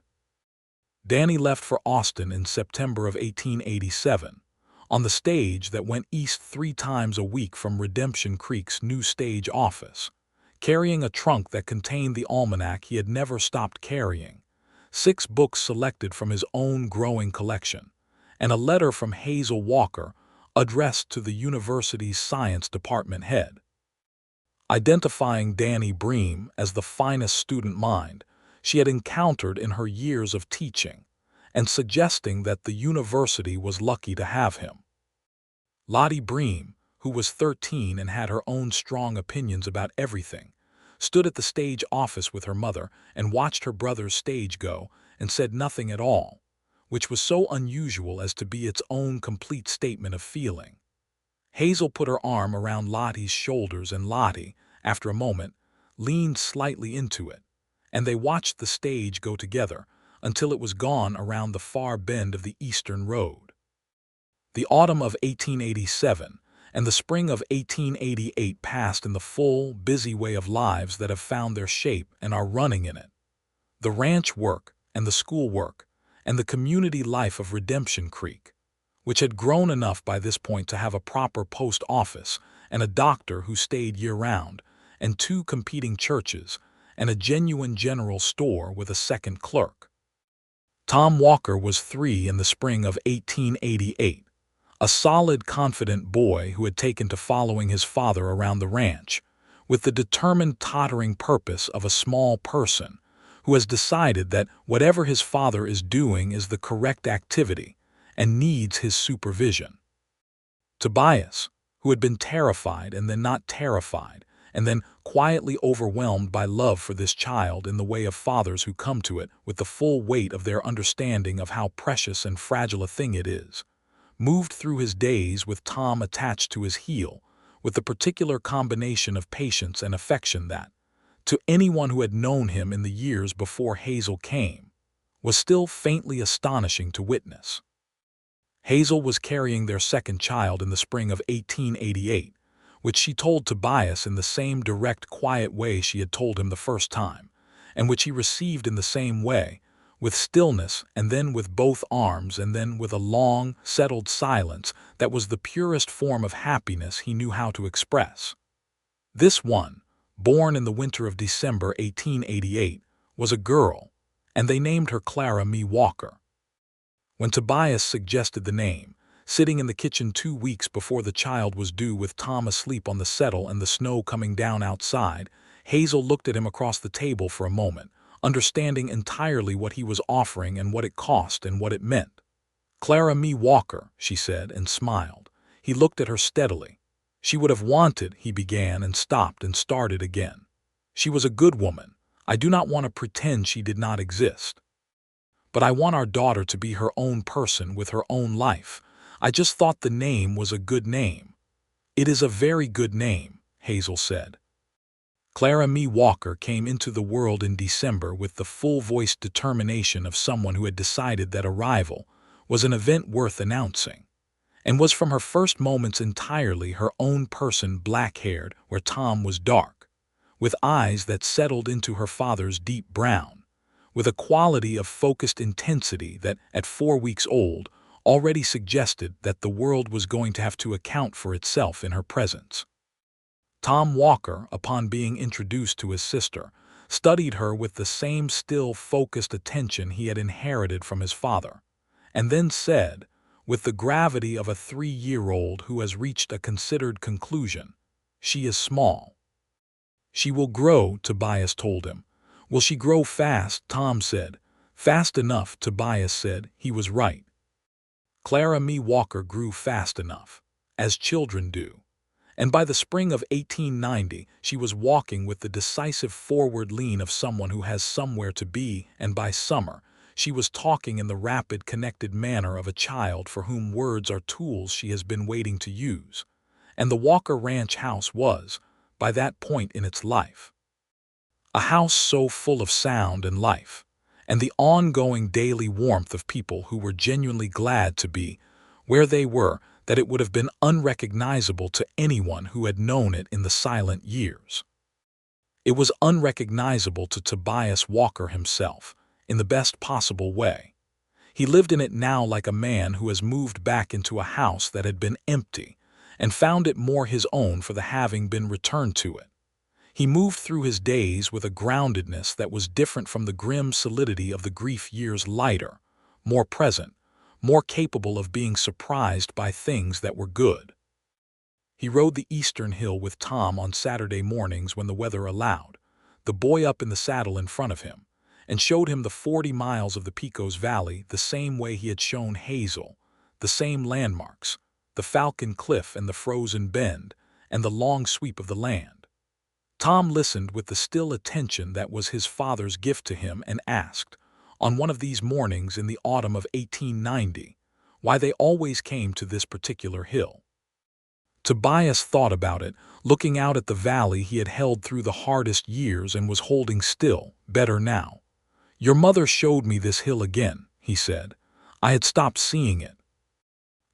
Danny left for Austin in September of 1887, on the stage that went east 3 times a week from Redemption Creek's new stage office, carrying a trunk that contained the almanac he had never stopped carrying, 6 books selected from his own growing collection, and a letter from Hazel Walker addressed to the university's science department head. Identifying Danny Bream as the finest student mind she had encountered in her years of teaching, and suggesting that the university was lucky to have him. Lottie Bream, who was 13 and had her own strong opinions about everything, stood at the stage office with her mother and watched her brother's stage go and said nothing at all, which was so unusual as to be its own complete statement of feeling. Hazel put her arm around Lottie's shoulders and Lottie, after a moment, leaned slightly into it, and they watched the stage go together until it was gone around the far bend of the eastern road. The autumn of 1887 and the spring of 1888 passed in the full, busy way of lives that have found their shape and are running in it. The ranch work and the school work and the community life of Redemption Creek, which had grown enough by this point to have a proper post office and a doctor who stayed year-round, and 2 competing churches, and a genuine general store with a second clerk. Tom Walker was 3 in the spring of 1888, a solid, confident boy who had taken to following his father around the ranch, with the determined, tottering purpose of a small person who has decided that whatever his father is doing is the correct activity and needs his supervision. Tobias, who had been terrified and then not terrified, and then quietly overwhelmed by love for this child in the way of fathers who come to it with the full weight of their understanding of how precious and fragile a thing it is, moved through his days with Tom attached to his heel, with the particular combination of patience and affection that, to anyone who had known him in the years before Hazel came, was still faintly astonishing to witness. Hazel was carrying their second child in the spring of 1888, which she told Tobias in the same direct, quiet way she had told him the first time, and which he received in the same way, with stillness and then with both arms and then with a long, settled silence that was the purest form of happiness he knew how to express. This one, born in the winter of December 1888, was a girl, and they named her Clara Mee Walker. When Tobias suggested the name, sitting in the kitchen 2 weeks before the child was due with Tom asleep on the settle and the snow coming down outside, Hazel looked at him across the table for a moment, understanding entirely what he was offering and what it cost and what it meant. "Clara Mee Walker," she said, and smiled. He looked at her steadily. "She would have wanted," he began, and stopped and started again. "She was a good woman. I do not want to pretend she did not exist. But I want our daughter to be her own person with her own life. I just thought the name was a good name." "It is a very good name," Hazel said. Clara Mee Walker came into the world in December with the full-voiced determination of someone who had decided that arrival was an event worth announcing, and was from her first moments entirely her own person, black-haired where Tom was dark, with eyes that settled into her father's deep brown, with a quality of focused intensity that, at 4 weeks old, already suggested that the world was going to have to account for itself in her presence. Tom Walker, upon being introduced to his sister, studied her with the same still, focused attention he had inherited from his father, and then said, with the gravity of a 3-year-old who has reached a considered conclusion, "She is small." "She will grow," Tobias told him. "Will she grow fast?" Tom said. "Fast enough," Tobias said. He was right. Clara Mee Walker grew fast enough, as children do, and by the spring of 1890 she was walking with the decisive forward lean of someone who has somewhere to be, and by summer she was talking in the rapid, connected manner of a child for whom words are tools she has been waiting to use, and the Walker Ranch house was, by that point in its life, a house so full of sound and life, and the ongoing daily warmth of people who were genuinely glad to be where they were, that it would have been unrecognizable to anyone who had known it in the silent years. It was unrecognizable to Tobias Walker himself, in the best possible way. He lived in it now like a man who has moved back into a house that had been empty, and found it more his own for the having been returned to it. He moved through his days with a groundedness that was different from the grim solidity of the grief years, lighter, more present, more capable of being surprised by things that were good. He rode the eastern hill with Tom on Saturday mornings when the weather allowed, the boy up in the saddle in front of him, and showed him the 40 miles of the Pecos Valley the same way he had shown Hazel, the same landmarks, the Falcon Cliff and the Frozen Bend, and the long sweep of the land. Tom listened with the still attention that was his father's gift to him and asked, on one of these mornings in the autumn of 1890, why they always came to this particular hill. Tobias thought about it, looking out at the valley he had held through the hardest years and was holding still, better now. "Your mother showed me this hill again," he said. "I had stopped seeing it."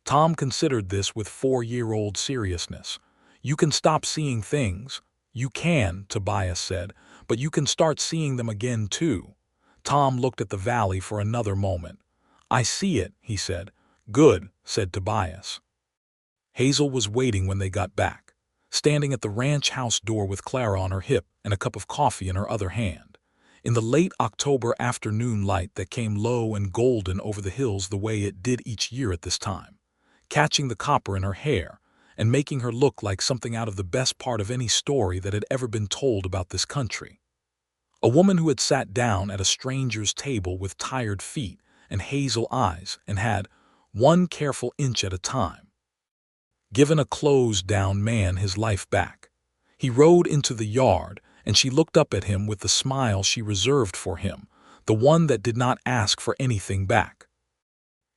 Tom considered this with 4-year-old seriousness. "You can stop seeing things." "You can," Tobias said, "but you can start seeing them again too." Tom looked at the valley for another moment. "I see it," he said. "Good," said Tobias. Hazel was waiting when they got back, standing at the ranch house door with Clara on her hip and a cup of coffee in her other hand. In the late October afternoon light that came low and golden over the hills the way it did each year at this time, catching the copper in her hair and making her look like something out of the best part of any story that had ever been told about this country. A woman who had sat down at a stranger's table with tired feet and hazel eyes and had, one careful inch at a time, given a closed-down man his life back. He rode into the yard, and she looked up at him with the smile she reserved for him, the one that did not ask for anything back.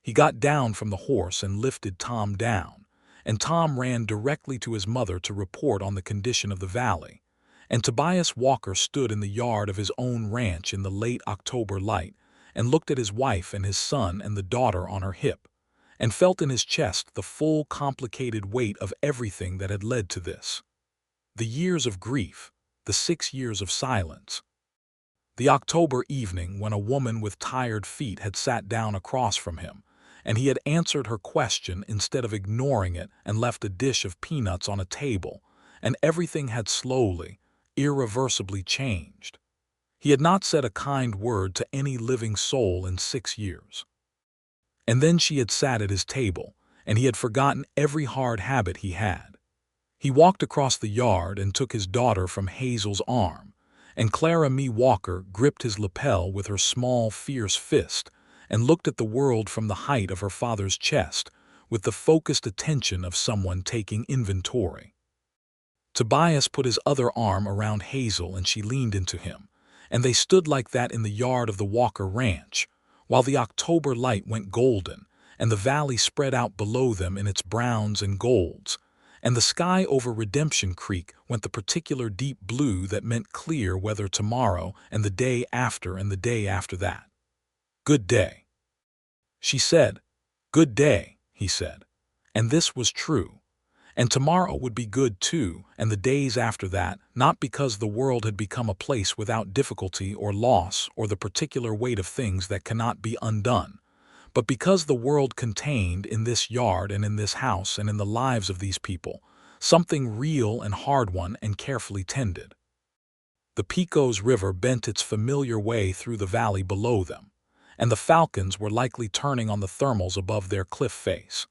He got down from the horse and lifted Tom down, and Tom ran directly to his mother to report on the condition of the valley. And Tobias Walker stood in the yard of his own ranch in the late October light and looked at his wife and his son and the daughter on her hip, and felt in his chest the full, complicated weight of everything that had led to this. The years of grief, the 6 years of silence. The October evening when a woman with tired feet had sat down across from him, and he had answered her question instead of ignoring it and left a dish of peanuts on a table, and everything had slowly, irreversibly changed. He had not said a kind word to any living soul in 6 years. And then she had sat at his table, and he had forgotten every hard habit he had. He walked across the yard and took his daughter from Hazel's arm, and Clara Walker gripped his lapel with her small, fierce fist and looked at the world from the height of her father's chest with the focused attention of someone taking inventory. Tobias put his other arm around Hazel and she leaned into him, and they stood like that in the yard of the Walker Ranch, while the October light went golden, and the valley spread out below them in its browns and golds, and the sky over Redemption Creek went the particular deep blue that meant clear weather tomorrow and the day after and the day after that. "Good day," she said. "Good day," he said. And this was true. And tomorrow would be good too, and the days after that, not because the world had become a place without difficulty or loss or the particular weight of things that cannot be undone, but because the world contained in this yard and in this house and in the lives of these people something real and hard-won and carefully tended. The Pecos River bent its familiar way through the valley below them, and the falcons were likely turning on the thermals above their cliff face.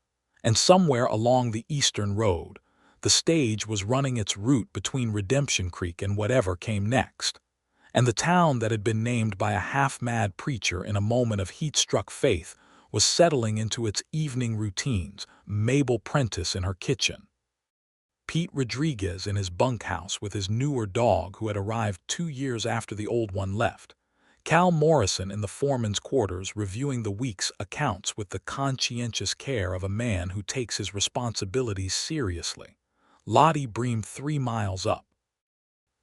And somewhere along the eastern road, the stage was running its route between Redemption Creek and whatever came next. And the town that had been named by a half-mad preacher in a moment of heat-struck faith was settling into its evening routines, Mabel Prentice in her kitchen, Pete Rodriguez in his bunkhouse with his newer dog who had arrived 2 years after the old one left, Cal Morrison in the foreman's quarters reviewing the week's accounts with the conscientious care of a man who takes his responsibilities seriously, Lottie Bream 3 miles up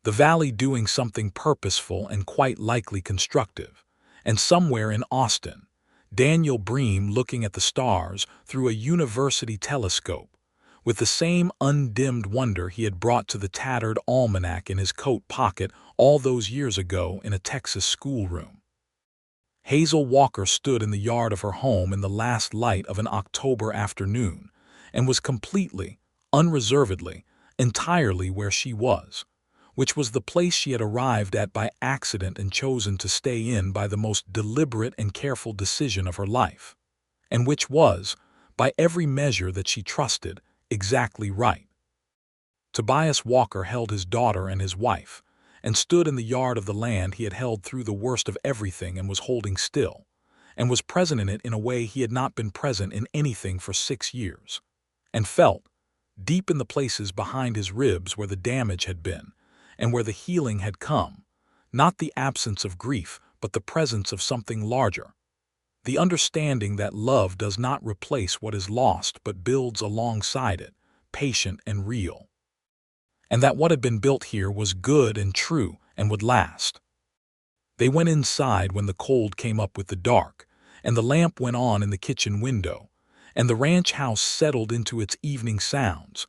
the valley doing something purposeful and quite likely constructive, and somewhere in Austin, Daniel Bream looking at the stars through a university telescope, with the same undimmed wonder he had brought to the tattered almanac in his coat pocket all those years ago in a Texas schoolroom. Hazel Walker stood in the yard of her home in the last light of an October afternoon and was completely, unreservedly, entirely where she was, which was the place she had arrived at by accident and chosen to stay in by the most deliberate and careful decision of her life, and which was, by every measure that she trusted, exactly right. Tobias Walker held his daughter and his wife, and stood in the yard of the land he had held through the worst of everything and was holding still, and was present in it in a way he had not been present in anything for 6 years, and felt, deep in the places behind his ribs where the damage had been, and where the healing had come, not the absence of grief, but the presence of something larger. The understanding that love does not replace what is lost but builds alongside it, patient and real. And that what had been built here was good and true and would last. They went inside when the cold came up with the dark, and the lamp went on in the kitchen window, and the ranch house settled into its evening sounds.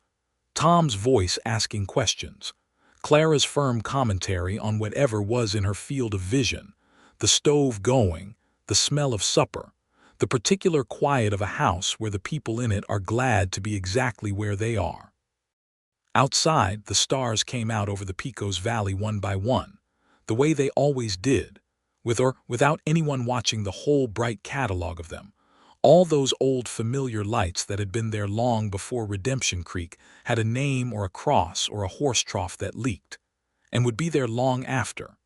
Tom's voice asking questions, Clara's firm commentary on whatever was in her field of vision, the stove going, the smell of supper, the particular quiet of a house where the people in it are glad to be exactly where they are. Outside, the stars came out over the Pecos Valley one by one, the way they always did, with or without anyone watching the whole bright catalog of them. All those old familiar lights that had been there long before Redemption Creek had a name or a cross or a horse trough that leaked, and would be there long after,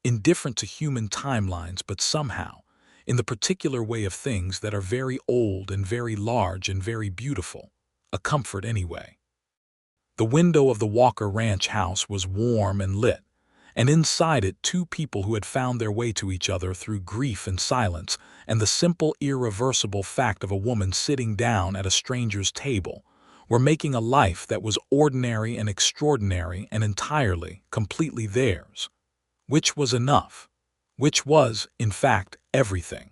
indifferent to human timelines, but somehow, in the particular way of things that are very old and very large and very beautiful, a comfort anyway. The window of the Walker Ranch house was warm and lit, and inside it 2 people who had found their way to each other through grief and silence and the simple, irreversible fact of a woman sitting down at a stranger's table, were making a life that was ordinary and extraordinary and entirely, completely theirs, which was enough, which was, in fact, everything.